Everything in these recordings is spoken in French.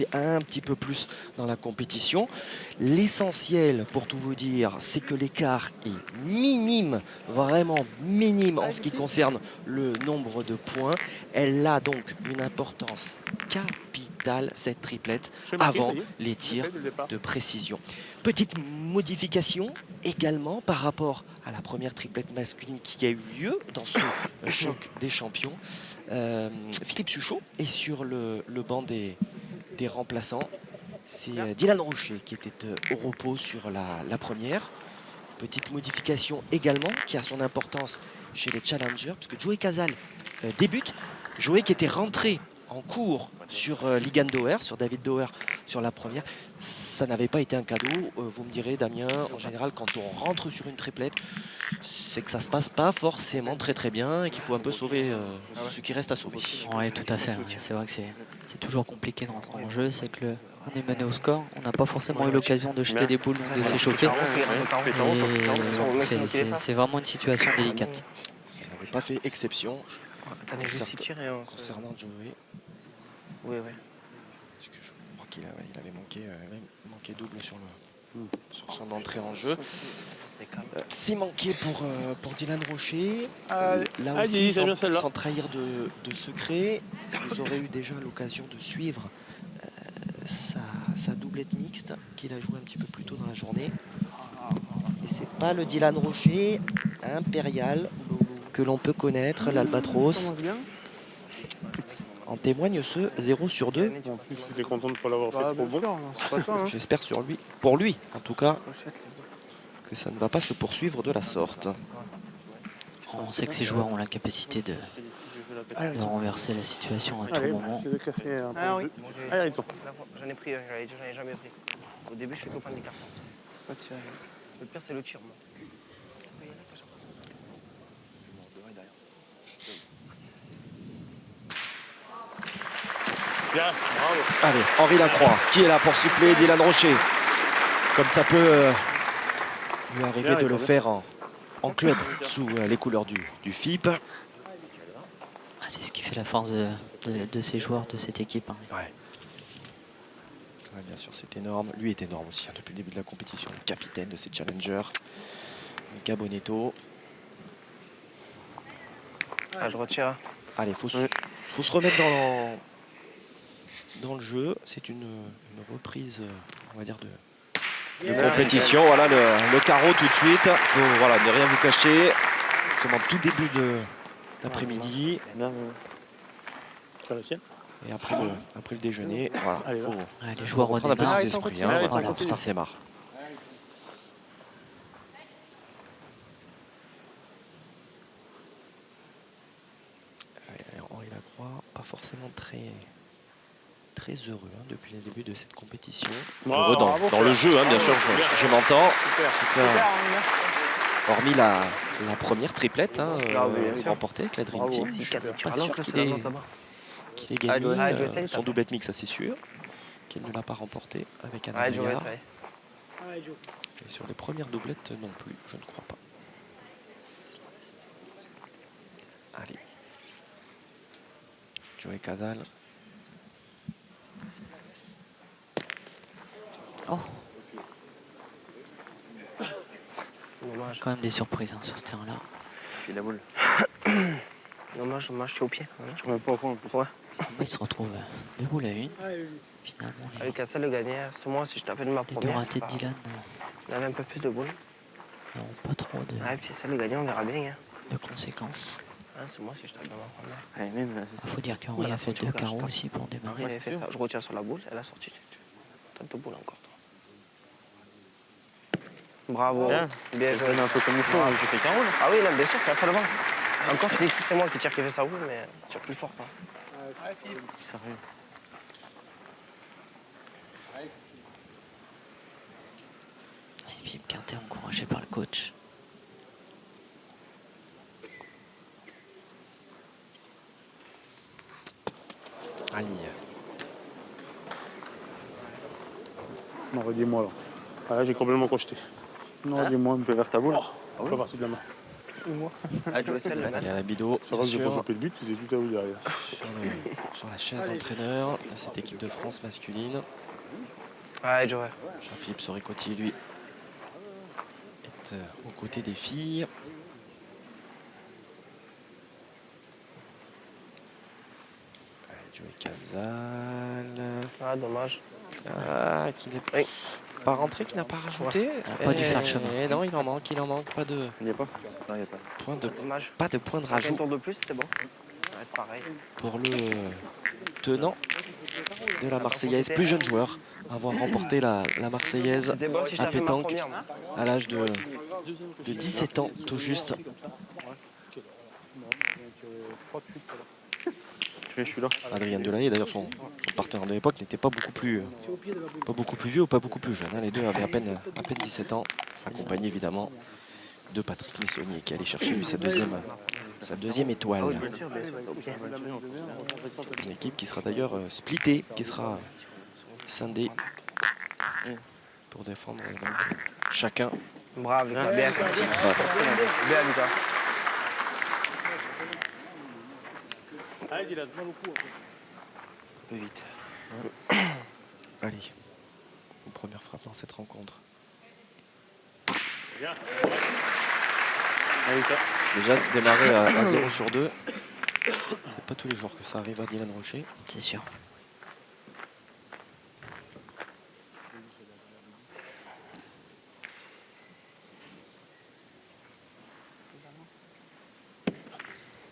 progresser un petit peu plus dans la compétition. L'essentiel, pour tout vous dire, c'est que l'écart est minime, vraiment minime en ce qui concerne le nombre de points. Elle a donc une importance capitale, cette triplette, avant les tirs de précision. Petite modification également par rapport à la première triplette masculine qui a eu lieu dans ce choc des champions. Philippe Suchot est sur le banc des remplaçants. C'est Dylan Rocher qui était au repos sur la première. Petite modification également qui a son importance chez les challengers, puisque Joey Casal débute. Joey qui était rentré en cours sur Ligan Doer, sur David Doer sur la première. Ça n'avait pas été un cadeau. Vous me direz, Damien, en général, quand on rentre sur une triplette, c'est que ça se passe pas forcément très bien et qu'il faut un peu sauver ce qui reste à sauver. Oui, tout à fait. Ouais. C'est vrai que c'est toujours compliqué de rentrer en jeu. C'est que on est mené au score. On n'a pas forcément eu l'occasion de jeter des boules, de s'échauffer. C'est vraiment une situation délicate. Ça n'avait pas fait exception. Concernant Joey. Oui. Parce que je crois qu'il avait manqué double sur son entrée en jeu. C'est manqué pour Dylan Rocher. Là aussi, sans trahir de secret, vous aurez eu déjà l'occasion de suivre sa doublette mixte qu'il a joué un petit peu plus tôt dans la journée. Et c'est pas le Dylan Rocher impérial que l'on peut connaître, l'Albatros. En témoigne ce 0 sur 2. En plus, il est content de ne pas l'avoir fait trop bon. J'espère pour lui, en tout cas, que ça ne va pas se poursuivre de la sorte. On sait que ces joueurs ont la capacité de renverser la situation à tout moment. J'en ai pris, j'en ai jamais pris. Au début, je fais copain des cartons. Le pire, c'est le tir, moi. Bien, bravo. Allez, Henri Lacroix, qui est là pour suppléer Dylan Rocher. Comme ça peut lui arriver de le faire en club, sous les couleurs du FIP. C'est ce qui fait la force de ces joueurs, de cette équipe. Hein. Ouais, bien sûr, c'est énorme. Lui est énorme aussi, depuis le début de la compétition. Le capitaine de ces challengers, Gabonetto. Je retire. Allez, faut se remettre dans le jeu. C'est une reprise, on va dire, de compétition. Voilà le carreau tout de suite. Voilà, ne rien vous cacher. Seulement tout début d'après-midi. Et après le déjeuner, voilà, les joueurs reprendre un peu redémarrent. cet esprit. Hein, voilà, ça démarre. Henri Lacroix, pas forcément très heureux depuis le début de cette compétition. Heureux dans le jeu, hein, bien sûr, je m'entends. Hormis la première triplette remportée avec la Dream Team, je ne suis pas sûr qu'il ait gagné son doublette mix, ça c'est sûr. Qu'il ne l'a pas remporté avec Anna Maillard. Et sur les premières doublettes non plus, je ne crois pas. Allez. Joey Casal. Oh. Quand même des surprises sur ce terrain-là. Il la boule. Dommage, je suis au pied. Je remets pas au point en plus. Ouais. Il se retrouve 2 boules à 1. Finalement, avec Cassel le gagnait. C'est moi, si je tapais de ma les première. deux ratés de Dylan Il avait un peu plus de boules. n'ont pas trop de, Puis c'est ça le gagnant, on verra bien. de conséquences. C'est moi si je tape de ma première. Il faut dire qu'Henri a fait 2 carreaux aussi pour démarrer. Il a fait ça. Je retire sur la boule, elle a sorti. Tape de boule encore. Bravo. Bien joué. Un peu comme il faut, j'ai fait carreau là. Ah oui, non, bien sûr, t'as ça devant. Encore, tu dis que c'est moi qui tire qui fait sa boule, mais tu tires plus fort. Quoi. Sérieux. Et Philippe Quintet encouragé par le coach. Aïe. Non, redis-moi là. Ah là, j'ai complètement crocheté. Non, dis-moi, un peu vers ta boule. Pas parti de la main. moi. Ah, Joe Sel, le Il match. y a la Bido, Ça va, bien j'ai pas sûr, chopé le but, vous avez tout à vous derrière. sur la chaise d'entraîneur de cette équipe de France masculine. Ouais, Joe. Jean-Philippe Soricotti, lui, est aux côtés des filles. Joey Casal. Ah, dommage. Ah, qui n'est Oui. pas rentré, qui n'a pas rajouté. Il n'a pas dû faire le chemin. Non, il en manque pas de Il n'y a pas? Non, il n'y a pas. point de Dommage. pas de point de 5e rajout tour de plus, c'était bon. Ça reste pareil. pour le tenant de la Marseillaise, plus jeune joueur, à avoir remporté la Marseillaise C'était bon si je à t'avais fait ma pétanque première. moi. à l'âge de 17 ans, tout juste. Je suis là. Adrien Delahaye, d'ailleurs son partenaire de l'époque, n'était pas beaucoup plus vieux ou pas beaucoup plus jeune, hein. Les deux avaient à peine 17 ans, accompagné évidemment de Patrick Messonnier qui allait chercher lui sa deuxième Ah oui, étoile. bien sûr, au pied. Une équipe qui sera d'ailleurs splittée, qui sera scindée pour défendre donc chacun Bravo, Lucas. Bien, un titre. bien, Lucas. Allez, il a mal au cou. Un peu vite. Allez, une première frappe dans cette rencontre. Déjà démarrer à 0 sur 2. C'est pas tous les jours que ça arrive à Dylan Rocher. C'est sûr.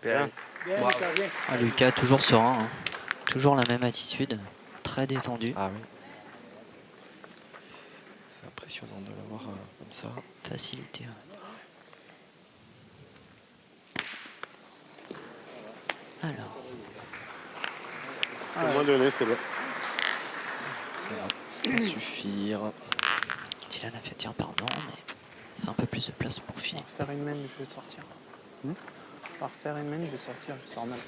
Bien. Bravo. Ah, Lucas, toujours serein. Hein. Toujours la même attitude. Très détendu. Ah oui. C'est impressionnant de l'avoir comme ça. Facilité. Ouais. Alors, Au moins donné, c'est bon. Ça va pas suffire. Dylan a fait tiens pardon, mais fait un peu plus de place pour On finir. va refaire une main, je vais te sortir. On va refaire une main, je vais sortir, je sors mal.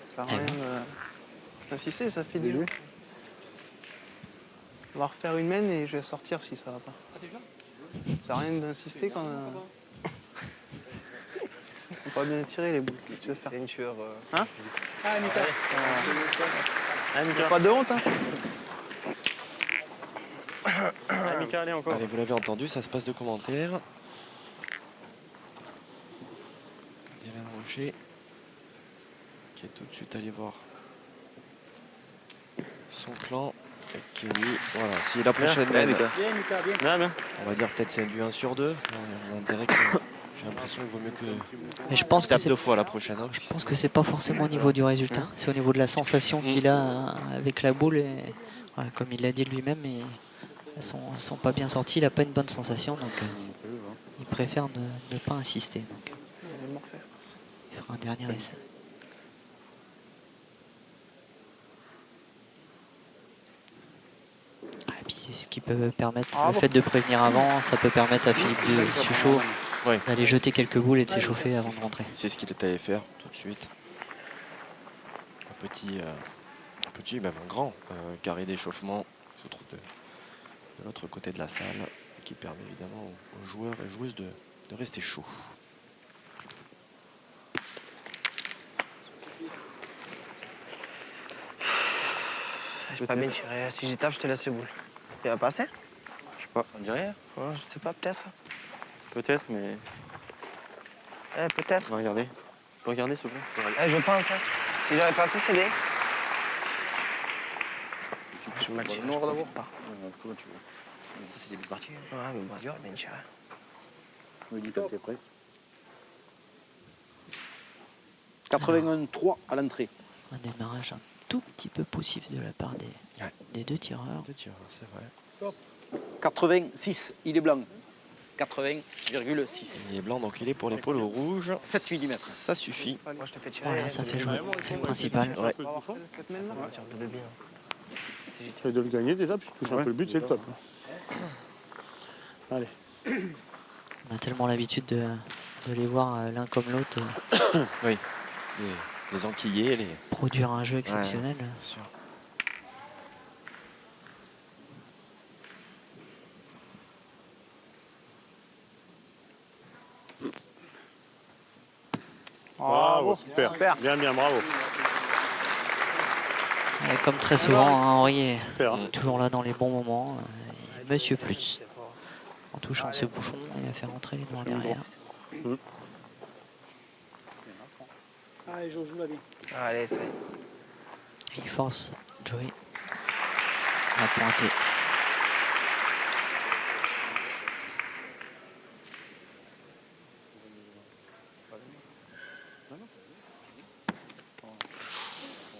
Ça sert à rien d'insister, ça fait des jeux. On va refaire une main et je vais sortir si ça va pas. Ça sert à rien d'insister quand on peut pas bien tirer les boules. Qu'est-ce que tu veux faire? C'est une tueur. Hein? Ah, Mika. Pas de honte, hein? Ah, Mika, allez, encore. Allez, vous l'avez entendu, ça se passe de commentaires. Dylan Rocher qui est tout de suite allé voir son clan. Et qui lui, voilà, si la prochaine Bien, mène, Mika. Bien, bien. on va dire peut-être c'est du 1 sur 2. L'intérêt que j'ai l'impression qu'il vaut mieux que Mais je pense que tape c'est 2 fois la prochaine. Hein. Je pense que c'est pas forcément au niveau du résultat, c'est au niveau de la sensation qu'il a avec la boule. Et, voilà, comme il l'a dit lui-même, elles sont pas bien sorties, il n'a pas une bonne sensation, donc il préfère ne pas insister. Donc, il fera un dernier essai. Et puis c'est ce qui peut permettre, le fait de prévenir avant, ça peut permettre à Philippe Suchot d'aller jeter quelques boules et de s'échauffer avant de rentrer. C'est ce qu'il est allé faire tout de suite. Un petit, même un grand carré d'échauffement se trouve de l'autre côté de la salle, qui permet évidemment aux joueurs et joueuses de rester chauds. J'ai pas bien tiré. Si j'y tape, je te laisse les boules. Il va passer? Je sais pas, on dirait. Ouais, je sais pas, peut-être. Peut-être, mais. Eh, peut-être. On va regarder. Tu peux regarder, s'il te plaît? Eh, je pense, hein. Si j'avais passé, c'est bien. Je me tire. Non, on va l'avoir. pas. Comment tu veux? C'est début de partie. Ouais, mais bon, c'est pas bien tiré. Me dis quand t'es prêt. 81-3 à l'entrée. Un démarrage un tout petit peu poussif de la part des deux tireurs. Deux tireurs, c'est vrai. 86, il est blanc. 80,6. Il est blanc, donc il est pour l'épaule rouge. 7 mm. Ça suffit. Moi, je te fais tirer. Voilà, ça fait jouer, c'est le principal. Ouais. Cette main-là? On tire de bien. Et de le gagner déjà, puis tu touches un peu le but, c'est le top. Allez. On a tellement l'habitude de les voir l'un comme l'autre Oui. Les enquillés, les. produire un jeu exceptionnel. Bien sûr. Bravo, super. Bien, bien, bravo. Et comme très souvent, hein, Henri est Super. toujours là dans les bons moments. Monsieur Plus. En touchant ce bouchon, il va faire entrer les noirs derrière. Allez, Jo, joue la bien. Allez, ça y est. Et il force Joey à pointer.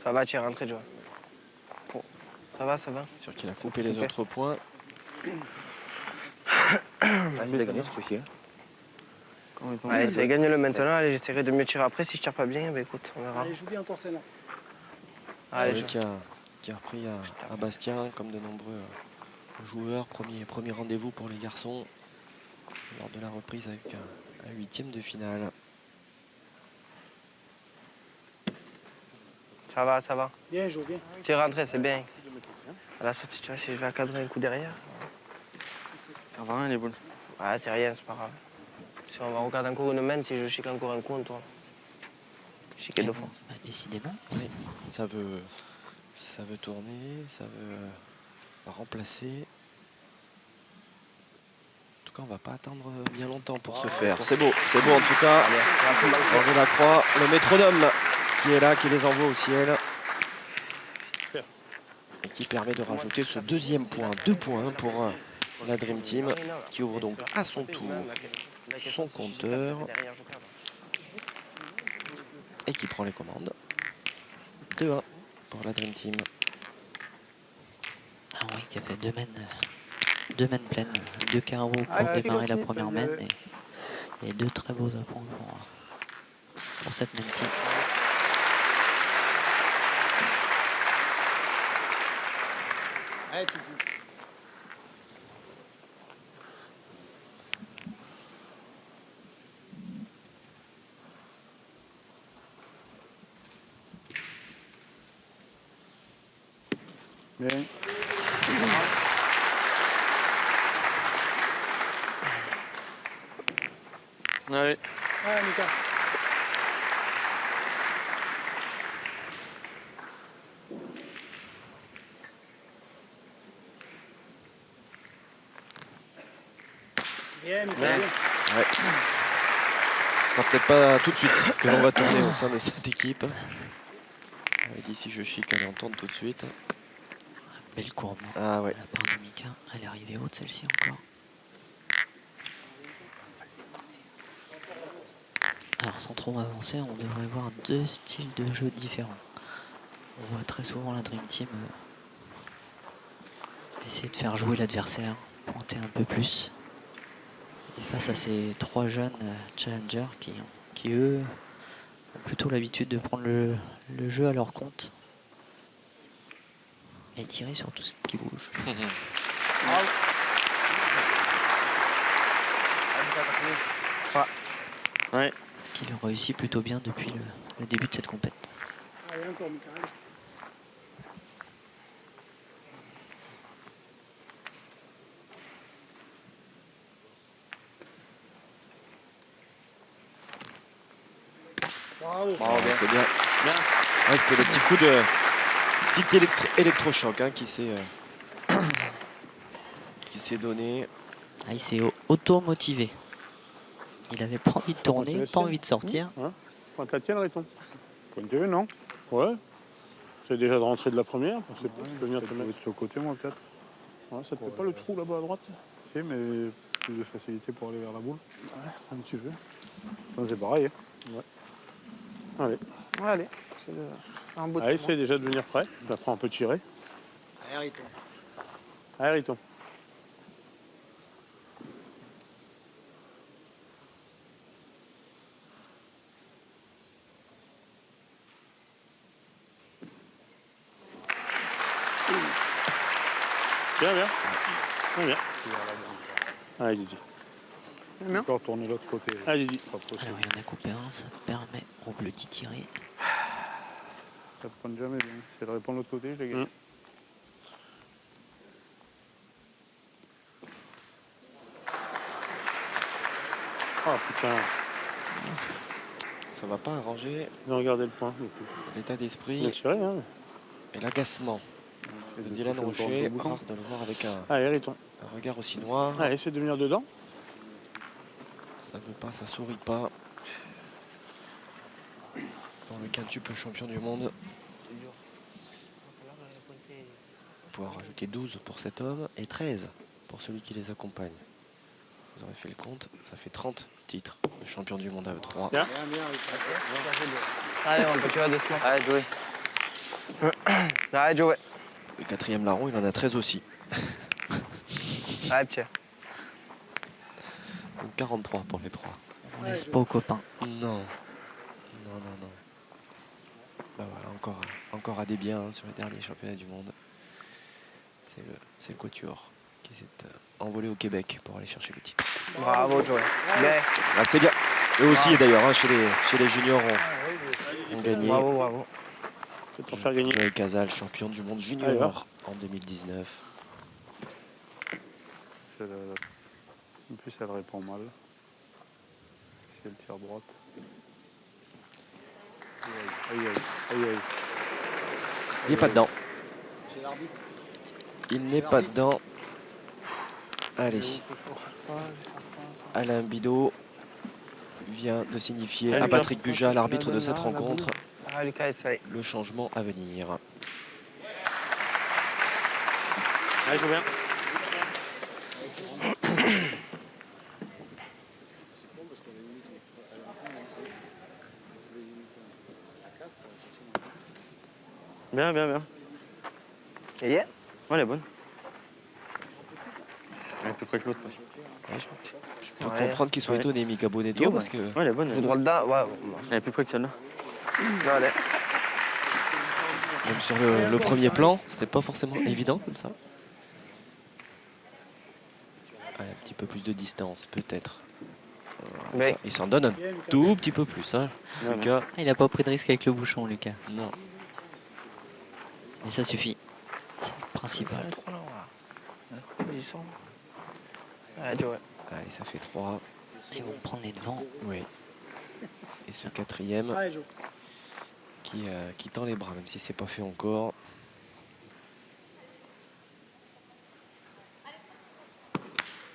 Ça va, tu es rentré, Joe. Ça va, ça va. C'est sûr qu'il a coupé les autres points. Vas-y, de gagner ce coup-ci. Allez, c'est gagne-le maintenant. Allez, j'essaierai de mieux tirer après. Si je tire pas bien, bah écoute, on verra. Allez, joue bien encore celle-là. Allez, Joey qui a repris à Bastien, comme de nombreux joueurs. Premier rendez-vous pour les garçons lors de la reprise avec un 8e de finale. Ça va, ça va. Bien, Jo, bien. Tu es rentré, c'est bien. À la sortie, tu vois, si je vais cadrer un coup derrière. Ça va rien les boules. Ouais, c'est rien, c'est pas grave. Si on va regarder encore une main, si je chic encore un coup, on tourne. Chiquer deux fois. Bah, décidément. Oui, ça veut tourner, ça veut remplacer. En tout cas, on va pas attendre bien longtemps pour se faire. C'est beau en tout cas. Henri Lacroix, le métronome qui est là, qui les envoie au ciel. Et qui permet de rajouter ce deuxième point. 2 points pour la Dream Team, qui ouvre donc à son tour son compteur et qui prend les commandes. 2-1 pour la Dream Team. Henri qui a fait deux mains pleines, 2 carreaux pour démarrer la première main et 2 très beaux appoints pour cette main-ci. Allez, Fifi. Bien. Allez. Allez, Mika. Bien, Mika, bien. Ouais. Ce sera peut-être pas tout de suite que l'on va tourner au sein de cette équipe. D'ici je chic, allez on tourne tout de suite. Belle courbe Ah ouais. de la part de Mika. Elle est arrivée haute celle-ci encore. Alors sans trop avancer, on devrait voir 2 styles de jeu différents. On voit très souvent la Dream Team essayer de faire jouer l'adversaire, pointer un peu plus. Et face à ces 3 jeunes challengers qui eux ont plutôt l'habitude de prendre le jeu à leur compte et tirer sur tout ce qui bouge. Ouais. Ce qu'il réussit plutôt bien depuis le début de cette compète. Allez, encore, Mika. Allez. Bravo. C'est bien. Ouais, c'était le petit coup de petit électrochoc hein, qui s'est donné. Ah, il s'est auto-motivé. Il avait pas envie de tourner, pas envie de sortir. Hein, pointe la tienne, Riton. Pointe 2, non? Ouais. C'est déjà de rentrer de la première. Tu peux venir te mettre de ce côté, moi, peut-être. Ouais, ça te fait pas le trou là-bas à droite? Si, mais plus de facilité pour aller vers la boule. Ouais, un petit peu. Enfin, c'est pareil. Hein. Ouais. Allez. Allez, c'est un beau Allez, tour. essaye déjà de venir près. Puis après, on peut tirer. Allez, Riton. Allez, Riton. Bien, bien. Bien, bien. Allez, Didi. Bien. Encore tourner l'autre côté. Allez, Didi. Alors il en a coupé un, ça permet au bleu d'y tirer. Ça te pointe jamais bien. C'est de répondre de l'autre côté, je l'ai gagné. Oh putain. ça va pas arranger Ils ont regardé le point. l'état Il a d'esprit tiré, hein. et l'agacement de Dylan Rocher. Rare de le voir avec un Allez, Riton. regard aussi noir. Allez, essaie de venir dedans. Ça veut pas, ça sourit pas. Pour le quintuple champion du monde. Pouvoir rajouter 12 pour cet homme et 13 pour celui qui les accompagne. Vous aurez fait le compte, ça fait 30 titres de champion du monde à E3. Bien. Allez, on peut tuer doucement. Allez, Joey. Allez, Joey. Le quatrième larron, il en a 13 aussi. Allez, petit. Donc 43 pour les 3. On laisse pas aux copains. Non. Non. Bah voilà, encore à des biens hein, sur les derniers championnats du monde. C'est le Quatuor qui s'est envolé au Québec pour aller chercher le titre. Bravo, Joey. Bien. Ah, c'est bien. Eux aussi d'ailleurs, hein, chez les juniors, ont gagné. Bravo. C'est pour faire gagner. Joël Casal, champion du monde junior Allez, va. en 2019. En plus, elle répond mal. Si elle tire droite. Aïe. Il n'est pas dedans. C'est l'arbitre. Il n'est pas dedans. Allez. Alain Bidot vient de signifier à Patrick Buja, l'arbitre de cette rencontre, Ah, Lucas, essaye. le changement à venir. Allez, joue bien. Bien. Et yeah. Ouais, elle est bonne. Elle est plus près que l'autre. parce que- Ouais, je peux Ouais. comprendre qu'il soit Ouais. étonné, Mika Bonetto, parce que Ouais, elle est bonne. Joue droit dedans. Ouais. Elle est plus près que celle-là. Allez. même sur le premier plan, c'était pas forcément évident comme ça. Allez, un petit peu plus de distance, peut-être. Mais- Il s'en donne un Bien, Lucas. tout petit peu plus, hein, Ouais, Lucas. Il n'a pas pris de risque avec le bouchon, Lucas. Non. Mais ça suffit. Principal. Ils sont trop là. Ils sont. Allez, Joey. Allez, ça fait 3. Ils vont prendre les devants. Oui. Et ce quatrième Allez, Joe. qui tend les bras, même si c'est pas fait encore.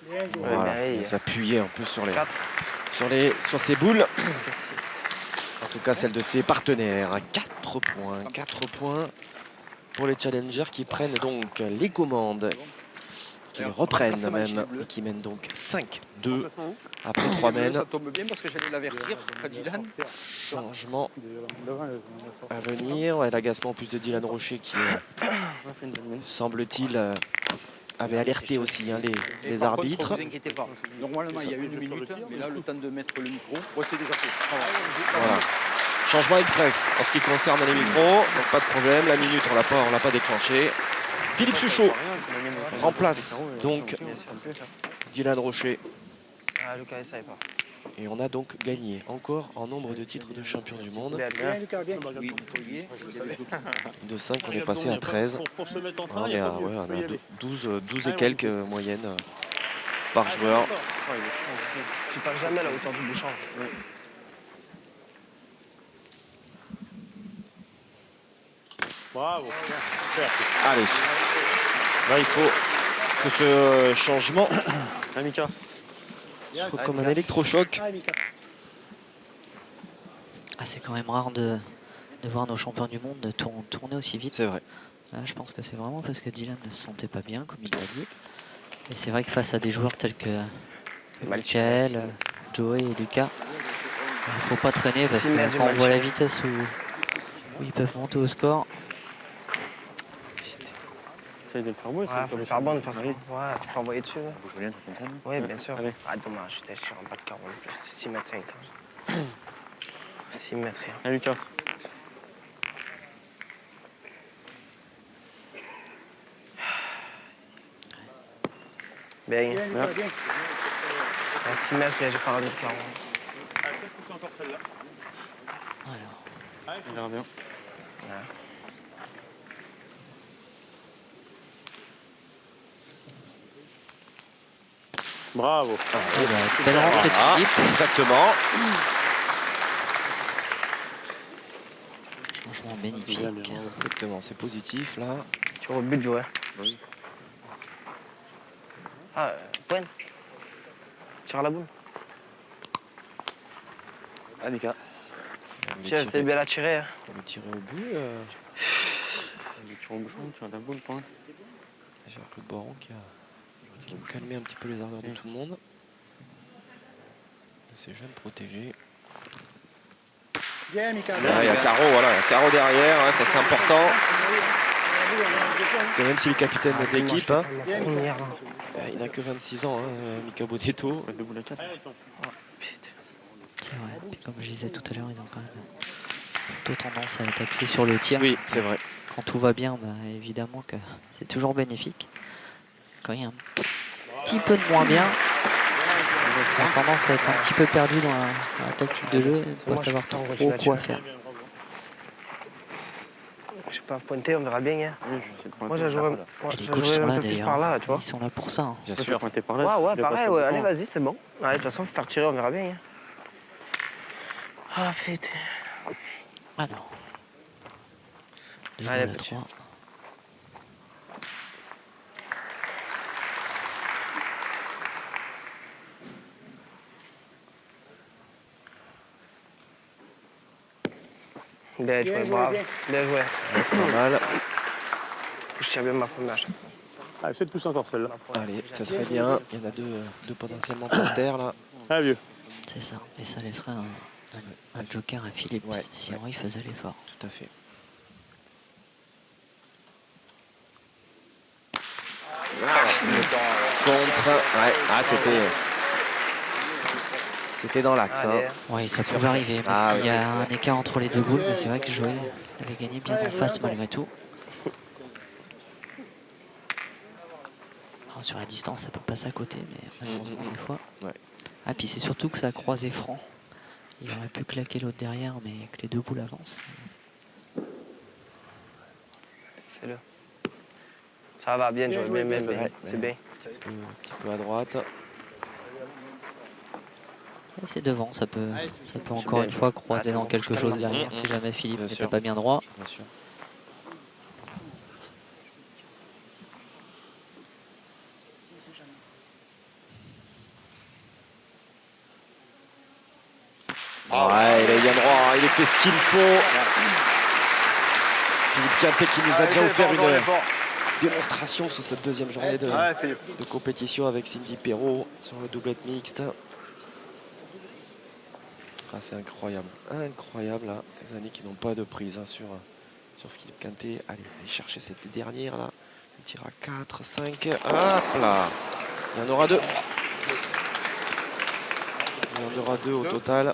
Bien, Joe. Ouais, Voilà, bien, il il- s'appuyait un peu sur Quatre. sur ses boules. Ça fait six. En tout cas, celle de ses partenaires. 4 points. 4 points pour les challengers qui prennent donc les commandes, qui les reprennent même, et qui mènent donc 5-2 après 3 mènes. Ça tombe bien parce que j'allais l'avertir à Dylan. Changement Devant, elle à venir. Ouais, l'agacement en plus de Dylan Rocher qui, On a fait une bonne mine. semble-t-il, avait alerté aussi hein, les Par contre, arbitres. vous inquiétez pas. Normalement, il y a une minute, mais là, le temps de mettre le micro, c'est déjà fait. Voilà. Changement express en ce qui concerne les micros, donc pas de problème, la minute on l'a pas déclenché. Philippe Suchot remplace donc Dylan Rocher Ah, Lucas, essaye pas. et on a donc gagné encore en nombre de titres de champion du monde. Bien, Lucas, bien. Oui, Olivier. De 5 on est passé à 13. Pour se mettre en On train, il est y a à, pas mieux. ouais, on Faut est y à aller. 12 et quelques moyennes par joueur. Tu pars jamais à la hauteur du bouchon. Bravo. Super. Allez, là il faut que ce changement Ah, Mika. soit comme un électrochoc. Allez, Mika. Ah, c'est quand même rare de voir nos champions du monde de tourner aussi vite. C'est vrai. Là, je pense que c'est vraiment parce que Dylan ne se sentait pas bien, comme il l'a dit. Et c'est vrai que face à des joueurs tels que Michael, Joey et Lucas, il ne faut pas traîner parce Six mètres que du quand on voit la Malchel. vitesse où ils peuvent monter au score, Essaye de le faire beau. Ouais, faut le faire bonne parce que. Ouais, tu peux envoyer dessus. là. Vous voulez, t'es content? Oui, bien sûr. Allez. Ah, dommage, j'étais sur un pas de 40 plus. 6 mètres 50. 6 mètres rien. Allez, Lucas. Bien. Bien, Lucas, bien. À 6 mètres, là, j'ai pas rendu de 40. alors, On verra bien. Ouais. Bravo. belle rentrée Voilà, de Philippe. exactement. franchement magnifique. Bien, bien. Exactement, c'est positif là. Tu rebutes, jouer. Oui. Ah, point. Tire à la boule. Ah, Mika. Tiens, c'est bien la tirer. Hein. On va tirer au but. Il est toujours au bouchon, tu as la boule, point. J'ai un peu de Baron qui a calmé un petit peu les ardeurs de tout le monde. De ces jeunes protégés. Bien, Mika. Ah, il y a Caro, voilà, il y a Caro derrière, hein, ça c'est important. Parce que même si le capitaine de l'équipe, hein, il n'a que 26 ans, hein, Mika Bonetto. Deux boules à 4. C'est vrai. Puis comme je disais tout à l'heure, ils ont quand même plutôt tendance à être axés sur le tir. Oui, c'est vrai. Quand tout va bien, bah, évidemment que c'est toujours bénéfique. Quand il y a un petit peu de moins bien, on a tendance à être un petit peu perdu dans la tactique de jeu et ne pas moi, savoir je fais ça en trop quoi rotation. faire. Je sais pas pointer, on verra bien. Hein. Oui, je sais de Moi, pointer. j'ai joué, Et les j'ai coachs joué sont un là peu plus d'ailleurs. par là, tu vois. Ils sont là pour ça. Hein. Bien Je sûr. vais pointer par là. Ouais, je l'ai pareil, pas ouais. fait Allez, longtemps. vas-y, c'est bon. Ouais, de toute façon, faut faire tirer, on verra bien. Hein. Ah, putain. Alors. Deux Allez, boules à petit. 3. Bien joué, Bien joué, bravo. bien. Bien joué. C'est pas mal. Je tire bien ma première. Ah, essaie de pousser encore celle-là. Allez, ça serait bien. Il y en a deux potentiellement par terre là. Ah, vieux. C'est ça. Et ça laisserait un joker à Philippe Ouais, si ouais. Henri faisait l'effort. Tout à fait. Contre. Ouais, ah, c'était dans l'axe. Allez. Hein. Oui, ça pouvait arriver parce Ah, qu'il y ouais, a un écart entre les deux boules, mais c'est vrai que Joël avait gagné bien en face malgré tout. Alors, sur la distance, ça peut passer à côté, mais malheureusement, des fois. Ouais. Ah, puis c'est surtout que ça a croisé franc. Il aurait pu claquer l'autre derrière, mais que les deux boules avancent. Fais-le. Ça va bien, Bien joué, joué, bien, bien bien, joué. bien. C'est bien. Un petit peu à droite. Et c'est devant, ça peut encore une fois croiser dans quelque chose derrière si jamais Philippe Bien n'était sûr. pas bien droit. Bien sûr. Ouais, il est bien droit, hein, il a fait ce qu'il faut. Philippe Quintet qui nous a déjà offert une démonstration sur cette deuxième journée de compétition avec Cindy Perrault sur le doublette mixte. Ah, c'est incroyable, incroyable là. Les années qui n'ont pas de prise hein, sur Philippe Quintet. Allez chercher cette dernière là. Il tire à 4, 5. Hop là. Il y en aura deux. Il y en aura deux au total.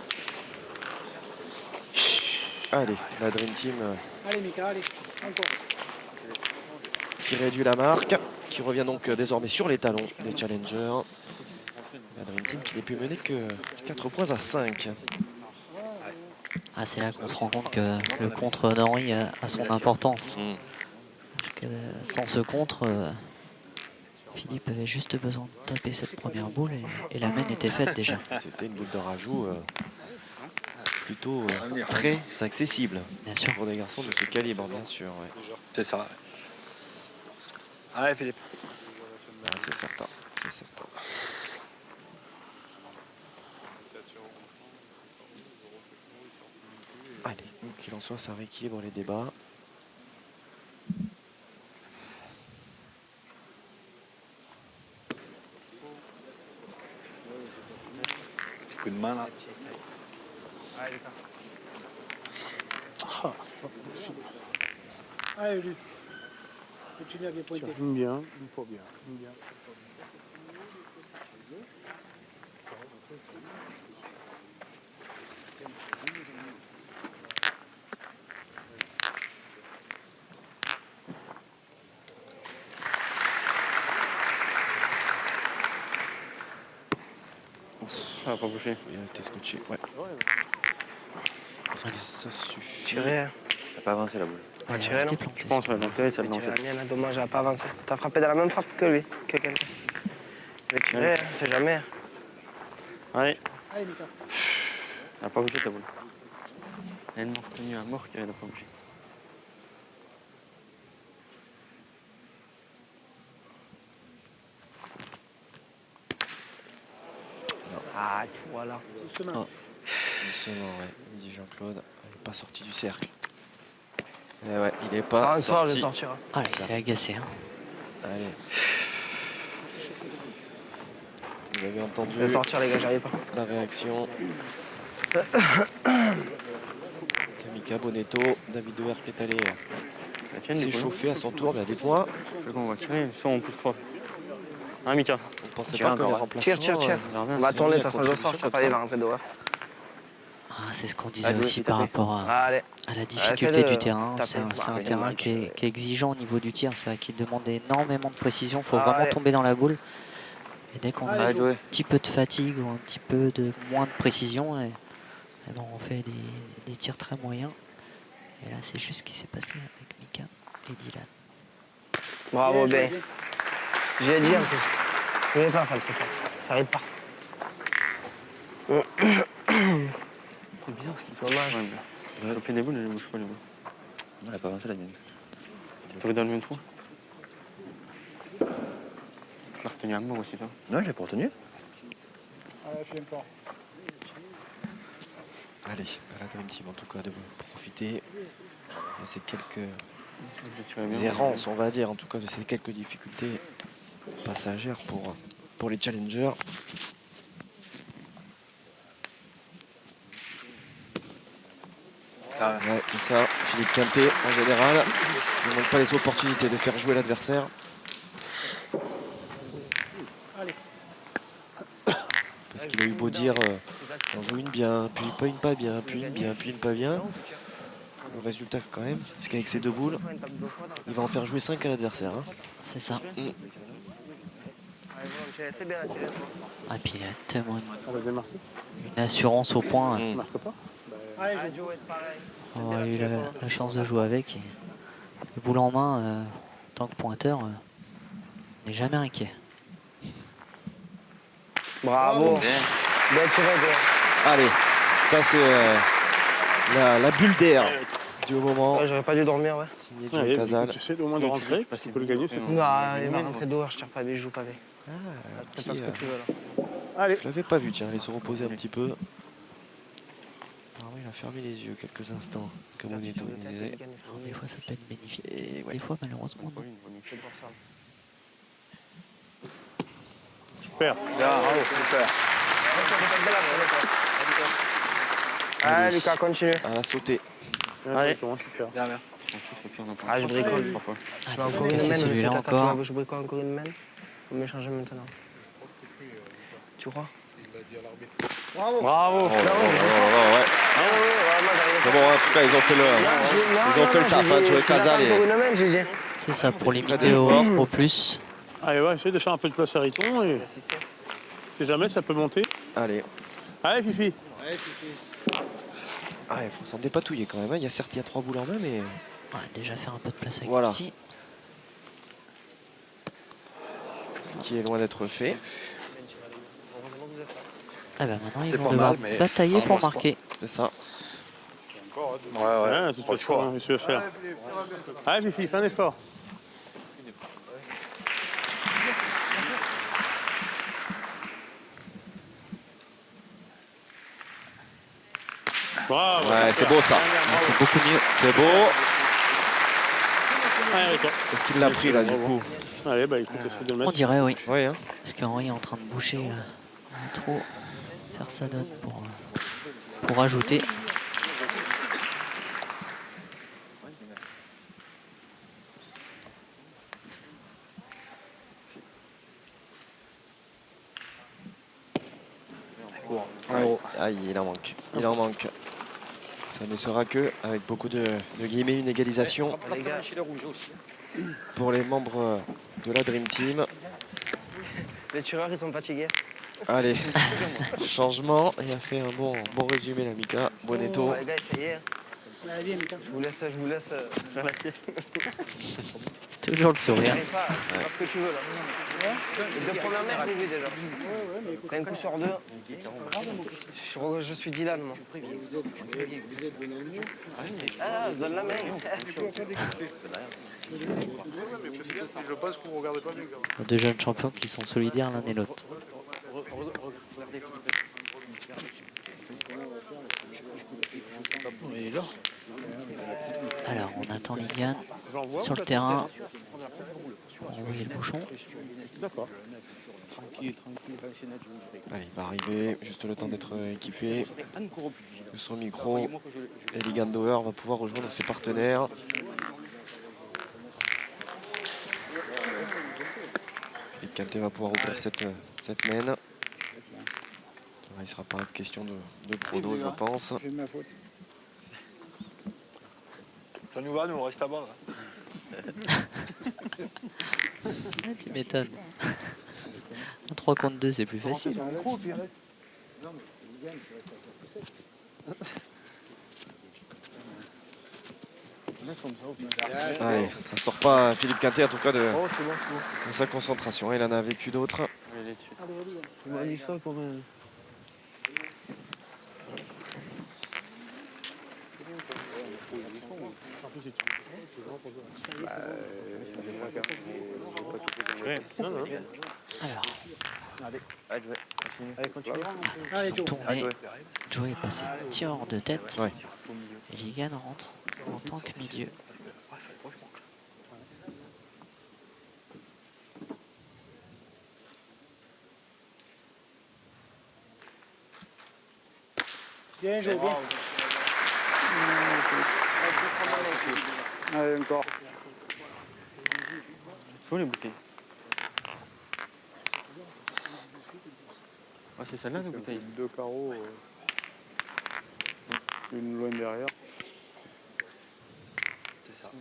Allez, la Dream Team Allez, Mika, allez. Encore. qui réduit la marque, qui revient donc désormais sur les talons des challengers. La Dream Team qui n'est plus menée que 4 points à 5. Ah, c'est là qu'on se rend compte que le contre d'Henri a son importance. Parce que sans ce contre, Philippe avait juste besoin de taper cette première boule et la main était faite déjà. C'était une boule de rajout plutôt très accessible Bien sûr. pour des garçons de ce calibre, bien sûr. Ouais. C'est ça. Allez, Philippe. Ah, c'est certain, c'est certain. Allez, qu'il en soit, ça rééquilibre les débats. Petit coup de main là. Ah, c'est pas possible. Allez, lui. Continue à bien pointer. Une bien, une pas bien. Une bien. Ça va pas bouger. Il a été scotché, ouais. Est-ce que ça suffit? Tirer. hein. T'as pas avancé la boule. On Il tirer, restait non planté, Je pense, ouais, l'intérêt, ça Je vais l'en tirer fait. la mienne, hein, dommage, elle n'a pas avancé. T'as frappé de la même frappe que lui, que quelqu'un. Je vais tirer, hein, c'est jamais. Allez, Allez, Mika. elle n'a pas bougé ta boule. Elle m'a retenu à mort qu'elle n'a pas bougé. voilà. Doucement. Doucement, ouais, me dit Jean-Claude. Il n'est pas sorti du cercle. Eh ouais, il n'est pas Un soir, je sorti. sortirai. Ah, il s'est agacé. Hein. Allez. Vous avez entendu Je vais sortir, les gars, j'arrive pas. la réaction. Mika Bonetto, David Doer qui est allé La tienne, du coup. s'échauffer à son tour. Mais dites-moi, Je qu'on va tirer, soit on pousse 3. Hein, Mika? on ne pensait Tire pas que les encore, hein. remplaçants... Tire. On va tourner, de toute façon, je sors, je ne pas aller vers un peu d'horaire. Ah, c'est ce qu'on disait Allez, aussi tapez. par rapport Allez. à la essaie difficulté de du terrain. taper. C'est un Bah, terrain ouais. qui est exigeant au niveau du tir, ça, qui demande énormément de précision. Il faut Ah, vraiment allez. tomber dans la boule. Et dès qu'on a Allez, un petit peu de fatigue ou un petit peu de moins de précision, et ben, on fait des tirs très moyens. Et là, c'est juste ce qui s'est passé avec Mika et Dylan. Bravo, Bien joué, B. bien. J'ai dit en plus. Je ne vais pas faire le truc. J'arrive pas. C'est bizarre ce qu'il C'est dommage. Il a chopé des boules et je ne bouge pas les boules. Elle a pas avancé la mienne. Tu dans le même trou? Tu l'as retenu à mort aussi, toi. Non, je l'ai pas retenu. Allez, fais un pas. Allez, à la Dream Team en tout cas de profiter de ces quelques errances, on va dire, en tout cas de ces quelques difficultés passagères pour les challengers. Ah, Ouais, c'est ça, Philippe Quintet en général, il ne manque pas les opportunités de faire jouer l'adversaire. Allez. Parce qu'il a eu beau dire, on joue une bien, puis pas une pas bien, puis une bien, puis une pas bien. Le résultat quand même, c'est qu'avec ces deux boules, il va en faire jouer 5 à l'adversaire. Hein. C'est ça. C'est bien tiré. Ah, puis il a tellement On va démarquer. une assurance au point. On marque pas. Allez, joue. Joe, c'est pareil. On a eu la chance de jouer avec. Et le boule en main, en tant que pointeur, on n'est jamais inquiet. Bravo. Bien tiré, B. Allez, ça c'est la bulle d'air du moment. Ouais, j'aurais pas dû dormir, ouais. Signé Ouais, John Casal. tu essaies au moins de rentrer, tu peux le gagner. C'est Non, il m'a rentré d'ouvert, je tire pas B, je joue pas B. Ah, Tu fais ce que tu veux, là. Allez. je l'avais pas vu, tiens, aller se reposer un petit peu. Ah oui, il a fermé les yeux quelques instants, comme on est organisé. Alors, des fois, ça peut être bénéfique. Et ouais. Des fois, malheureusement, non. C'est pour ça. Super. Bien, bravo, super. Allez, Lucas, continue. À la sauter. Allez. Super. Bien, bien. Ah, je bricole. 3 fois. Je vais Ah, encore une casser main, celui-là mais encore. je bricole encore une main. Faut m'échanger maintenant. Tu crois? Bravo. Bravo! Oh, ouais. C'est bon, en tout cas, ils ont fait le taf, hein, Joey Casal. Encore une main, j'ai dit. C'est ça, pour limiter au plus. Allez, ouais, essaye de faire un peu de place à Riton et si jamais ça peut monter. Allez. Allez, Fifi. Ah, il faut s'en dépatouiller quand même. Hein. Certes, il y a 3 boules en main, mais Ouais, déjà faire un peu de place avec Voilà. ici. ce qui est loin d'être fait. Ah bah maintenant, ils C'est vont pas devoir mal, mais batailler ça pour avance pas. marquer. C'est ça. Ouais, Ouais, ouais, c'est pas le choix. Qu'est-ce que tu veux faire? Allez, Fifi, fais un effort. Bravo. Ouais, c'est beau ça. C'est beaucoup mieux. C'est beau. Allez, Riton. Est-ce qu'il l'a pris là, du coup? Allez, bah écoute, essaie de le On mettre. dirait, oui. Oui, hein. Parce qu'Henri est en train de boucher trop. Faire sa note pour ajouter. Bon, 1 euro. Aïe, il en manque. Il en manque. Ça ne sera que, avec beaucoup de guillemets, une égalisation Les gars, pour les membres de la Dream Team. les tireurs, ils sont fatigués. Allez, changement. Il a fait un bon résumé, là, Mika Bonetto. Les gars, essayez. Allez, viens, Mika. Je vous laisse faire la pièce. Toujours le sourire. J'arrive pas, fais ce que tu veux là. Les 2 premières mètres, oui, déjà. Quand un coup sur 2. Je suis Dylan, moi. Ah, je donne la main. Deux jeunes champions qui sont solidaires l'un et l'autre. Il est là. Alors, on attend Ligan sur le terrain. On va envoyer le bouchon. D'accord. Allez, il va arriver, juste le temps d'être équipé. Que son micro et Ligan Dower va pouvoir rejoindre ses partenaires. Philippe Quintet va pouvoir ouvrir cette main. Là, il sera pas de question de chrono, je pense. J'ai de ma faute. Ça nous va, nous, on reste à bas. Ah, tu m'étonnes. Un 3 contre 2, c'est plus facile. Allez, ça sort pas Philippe Quintet en tout cas de Oh, c'est bon. sa concentration. Il en a vécu d'autres. Il est dessus. Il m'a dit ça pour un... Alors, Allez, continue. Allez, ils sont Joe. tournés. Joe est passé tir hors de tête. Ouais. Et Ligan rentre en tant que milieu. Bien, Joe, bien. Allez, encore. Faut les bouteilles. Ah, c'est celle-là, les bouteilles. Deux carreaux. Une loin derrière. C'est ça.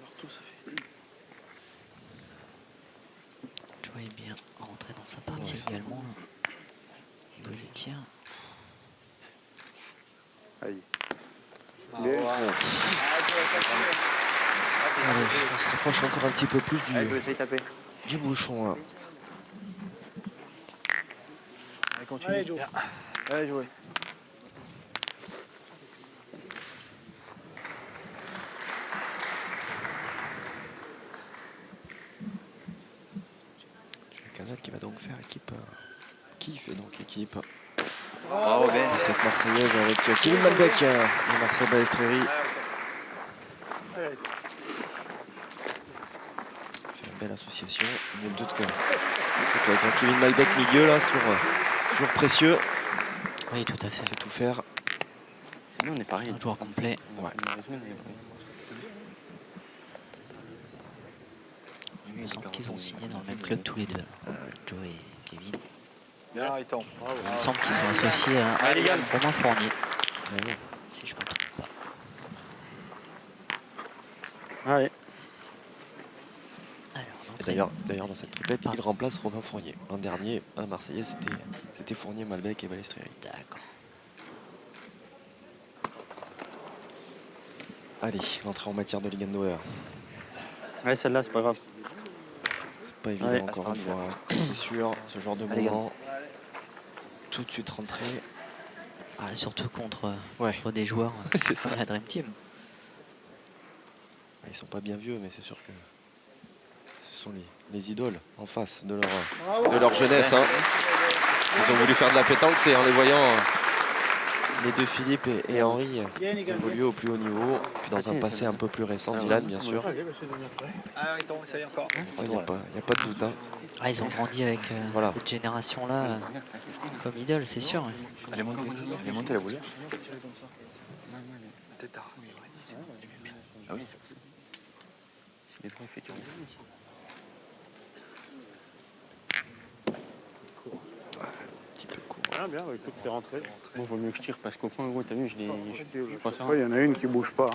Joe est bien rentré dans sa partie également. Il veut les tirs. Aïe. Ah, Bien. ouais. Allez, on se rapproche encore un petit peu plus Allez, je vais essayer de taper. du bouchon. Là. Allez, continue. Allez, Joe. Allez, jouez. Canal qui va donc faire équipe. Qui fait donc équipe Bravo, Ben. de cette Marseillaise avec Kevin Malbec et Marcel Balestréry. Fait une belle association. Nul doute que c'est qu'avec un Kevin Malbec milieu là, c'est toujours précieux. Oui, tout à fait. C'est tout faire. C'est bien, on est pareil. Un joueur complet. Ouais. Il me semble qu'ils ont signé dans le même club tous les deux. Joe et Kevin. Bien, Ariton. Il me semble qu'ils sont associés à Romain Fournier. Si je ne me trompe pas. Allez. Alors, Et l'entraînement. d'ailleurs, dans cette triplette, il remplace Romain Fournier. L'an dernier, un Marseillais, c'était Fournier, Malbec et Balestréry. D'accord. Allez, l'entrée en matière de Ligan Dower. Ouais, celle-là, c'est pas grave. C'est pas évident Ouais, encore une fois, ça, c'est sûr. Ce genre de Allez, moment, tout de suite rentré. Ah, surtout contre Ouais, des joueurs c'est ça. de la Dream Team. Ils sont pas bien vieux, mais c'est sûr que ce sont les idoles en face de Bravo. leur jeunesse. Hein. S'ils ont voulu faire de la pétanque, c'est en les voyant les deux Philippe et Henri Bien, les gars. évoluer au plus haut niveau. Puis dans un passé un peu plus récent, Dylan, bien sûr. Ah, Ariton, essaye encore. Il n'y a pas de doute. Hein. Ah, ils ont grandi avec Voilà. cette génération-là comme idole, c'est sûr. Elle est montée la boule. Peut-être tard. Ah oui, c'est pour ça. Si les trois, effectivement. Un petit peu court. Ah, bien, écoute, t'es rentré. Bon, vaut mieux que je tire parce qu'au point, gros, t'as vu, je pense à Il y en a une qui bouge pas.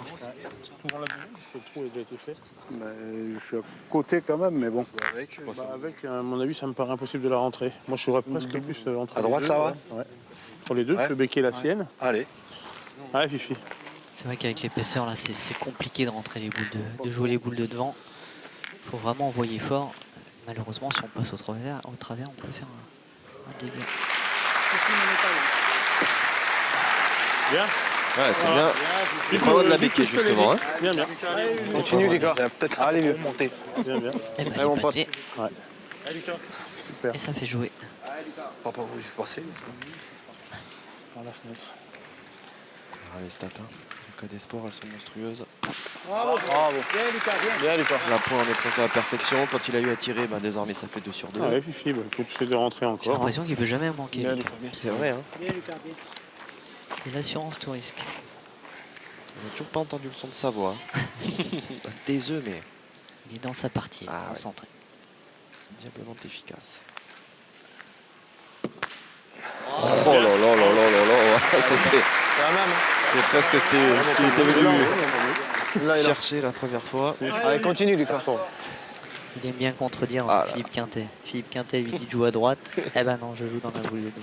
Le trou a déjà été fait. Je suis à côté quand même, mais bon. Avec, Avec, à mon avis, ça me paraît impossible de la rentrer. Moi, je serais presque plus entre à les droite, deux. là, Ouais. Entre les deux, Ouais. je peux becquer la sienne. Allez. Ouais, Fifi. C'est vrai qu'avec l'épaisseur, là, c'est compliqué de rentrer les boules de jouer les boules de devant. Il faut vraiment envoyer fort. Malheureusement, si on passe au travers, on peut faire un dégât. Bien. Ouais, c'est bien. Il faut de la béquille, justement. Hein. Bien, bien. Continue, les gars. Il va peut-être un peu trop monter. Bien, bien. Eh ben, Allez, mon il est pote. passé. Ouais. Et ça fait jouer. Pas par où je suis passé. par la fenêtre. Ah, les stats, hein. Le cas des sports, elles sont monstrueuses. Bravo. Bien, Lucas, bien. Bien, Lucas. La pointe en est prise à la perfection. Quand il a eu à tirer, ben, désormais ça fait 2 sur 2. Ah ouais, Fifi, bah, écoute, c'est de rentrer J'ai encore. l'impression qu'il peut jamais manquer. Bien, Lucas. Lucas. C'est vrai, hein. Bien, Lucas, bien. C'est l'assurance tout risque. On n'a toujours pas entendu le son de sa voix. Des œufs, mais Il est dans sa partie, Ah ouais. concentré. diablement efficace. Oh là là là là là là. C'était C'est la même. c'était presque ce qu'il était venu Là, il a. chercher la première fois. Allez, continue, Lucas. Il aime bien contredire Ah là. Philippe Quintet. Philippe Quintet lui dit de jouer à droite. Eh ben non, je joue dans la boule de dos.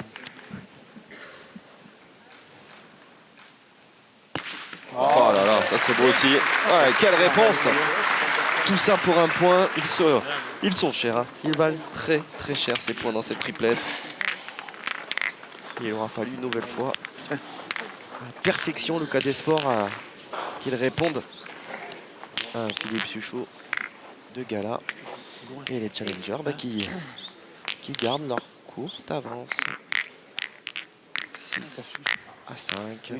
Oh là là, ça c'est beau aussi. Ouais, quelle réponse! Tout ça pour un point. Ils sont chers. Hein. Ils valent très très cher ces points dans cette triplette. Il aura fallu une nouvelle fois à la perfection le cas des sports qu'il réponde à un Philippe Suchot de gala. Et les challengers bah, qui gardent leur courte avance. 6 à 5.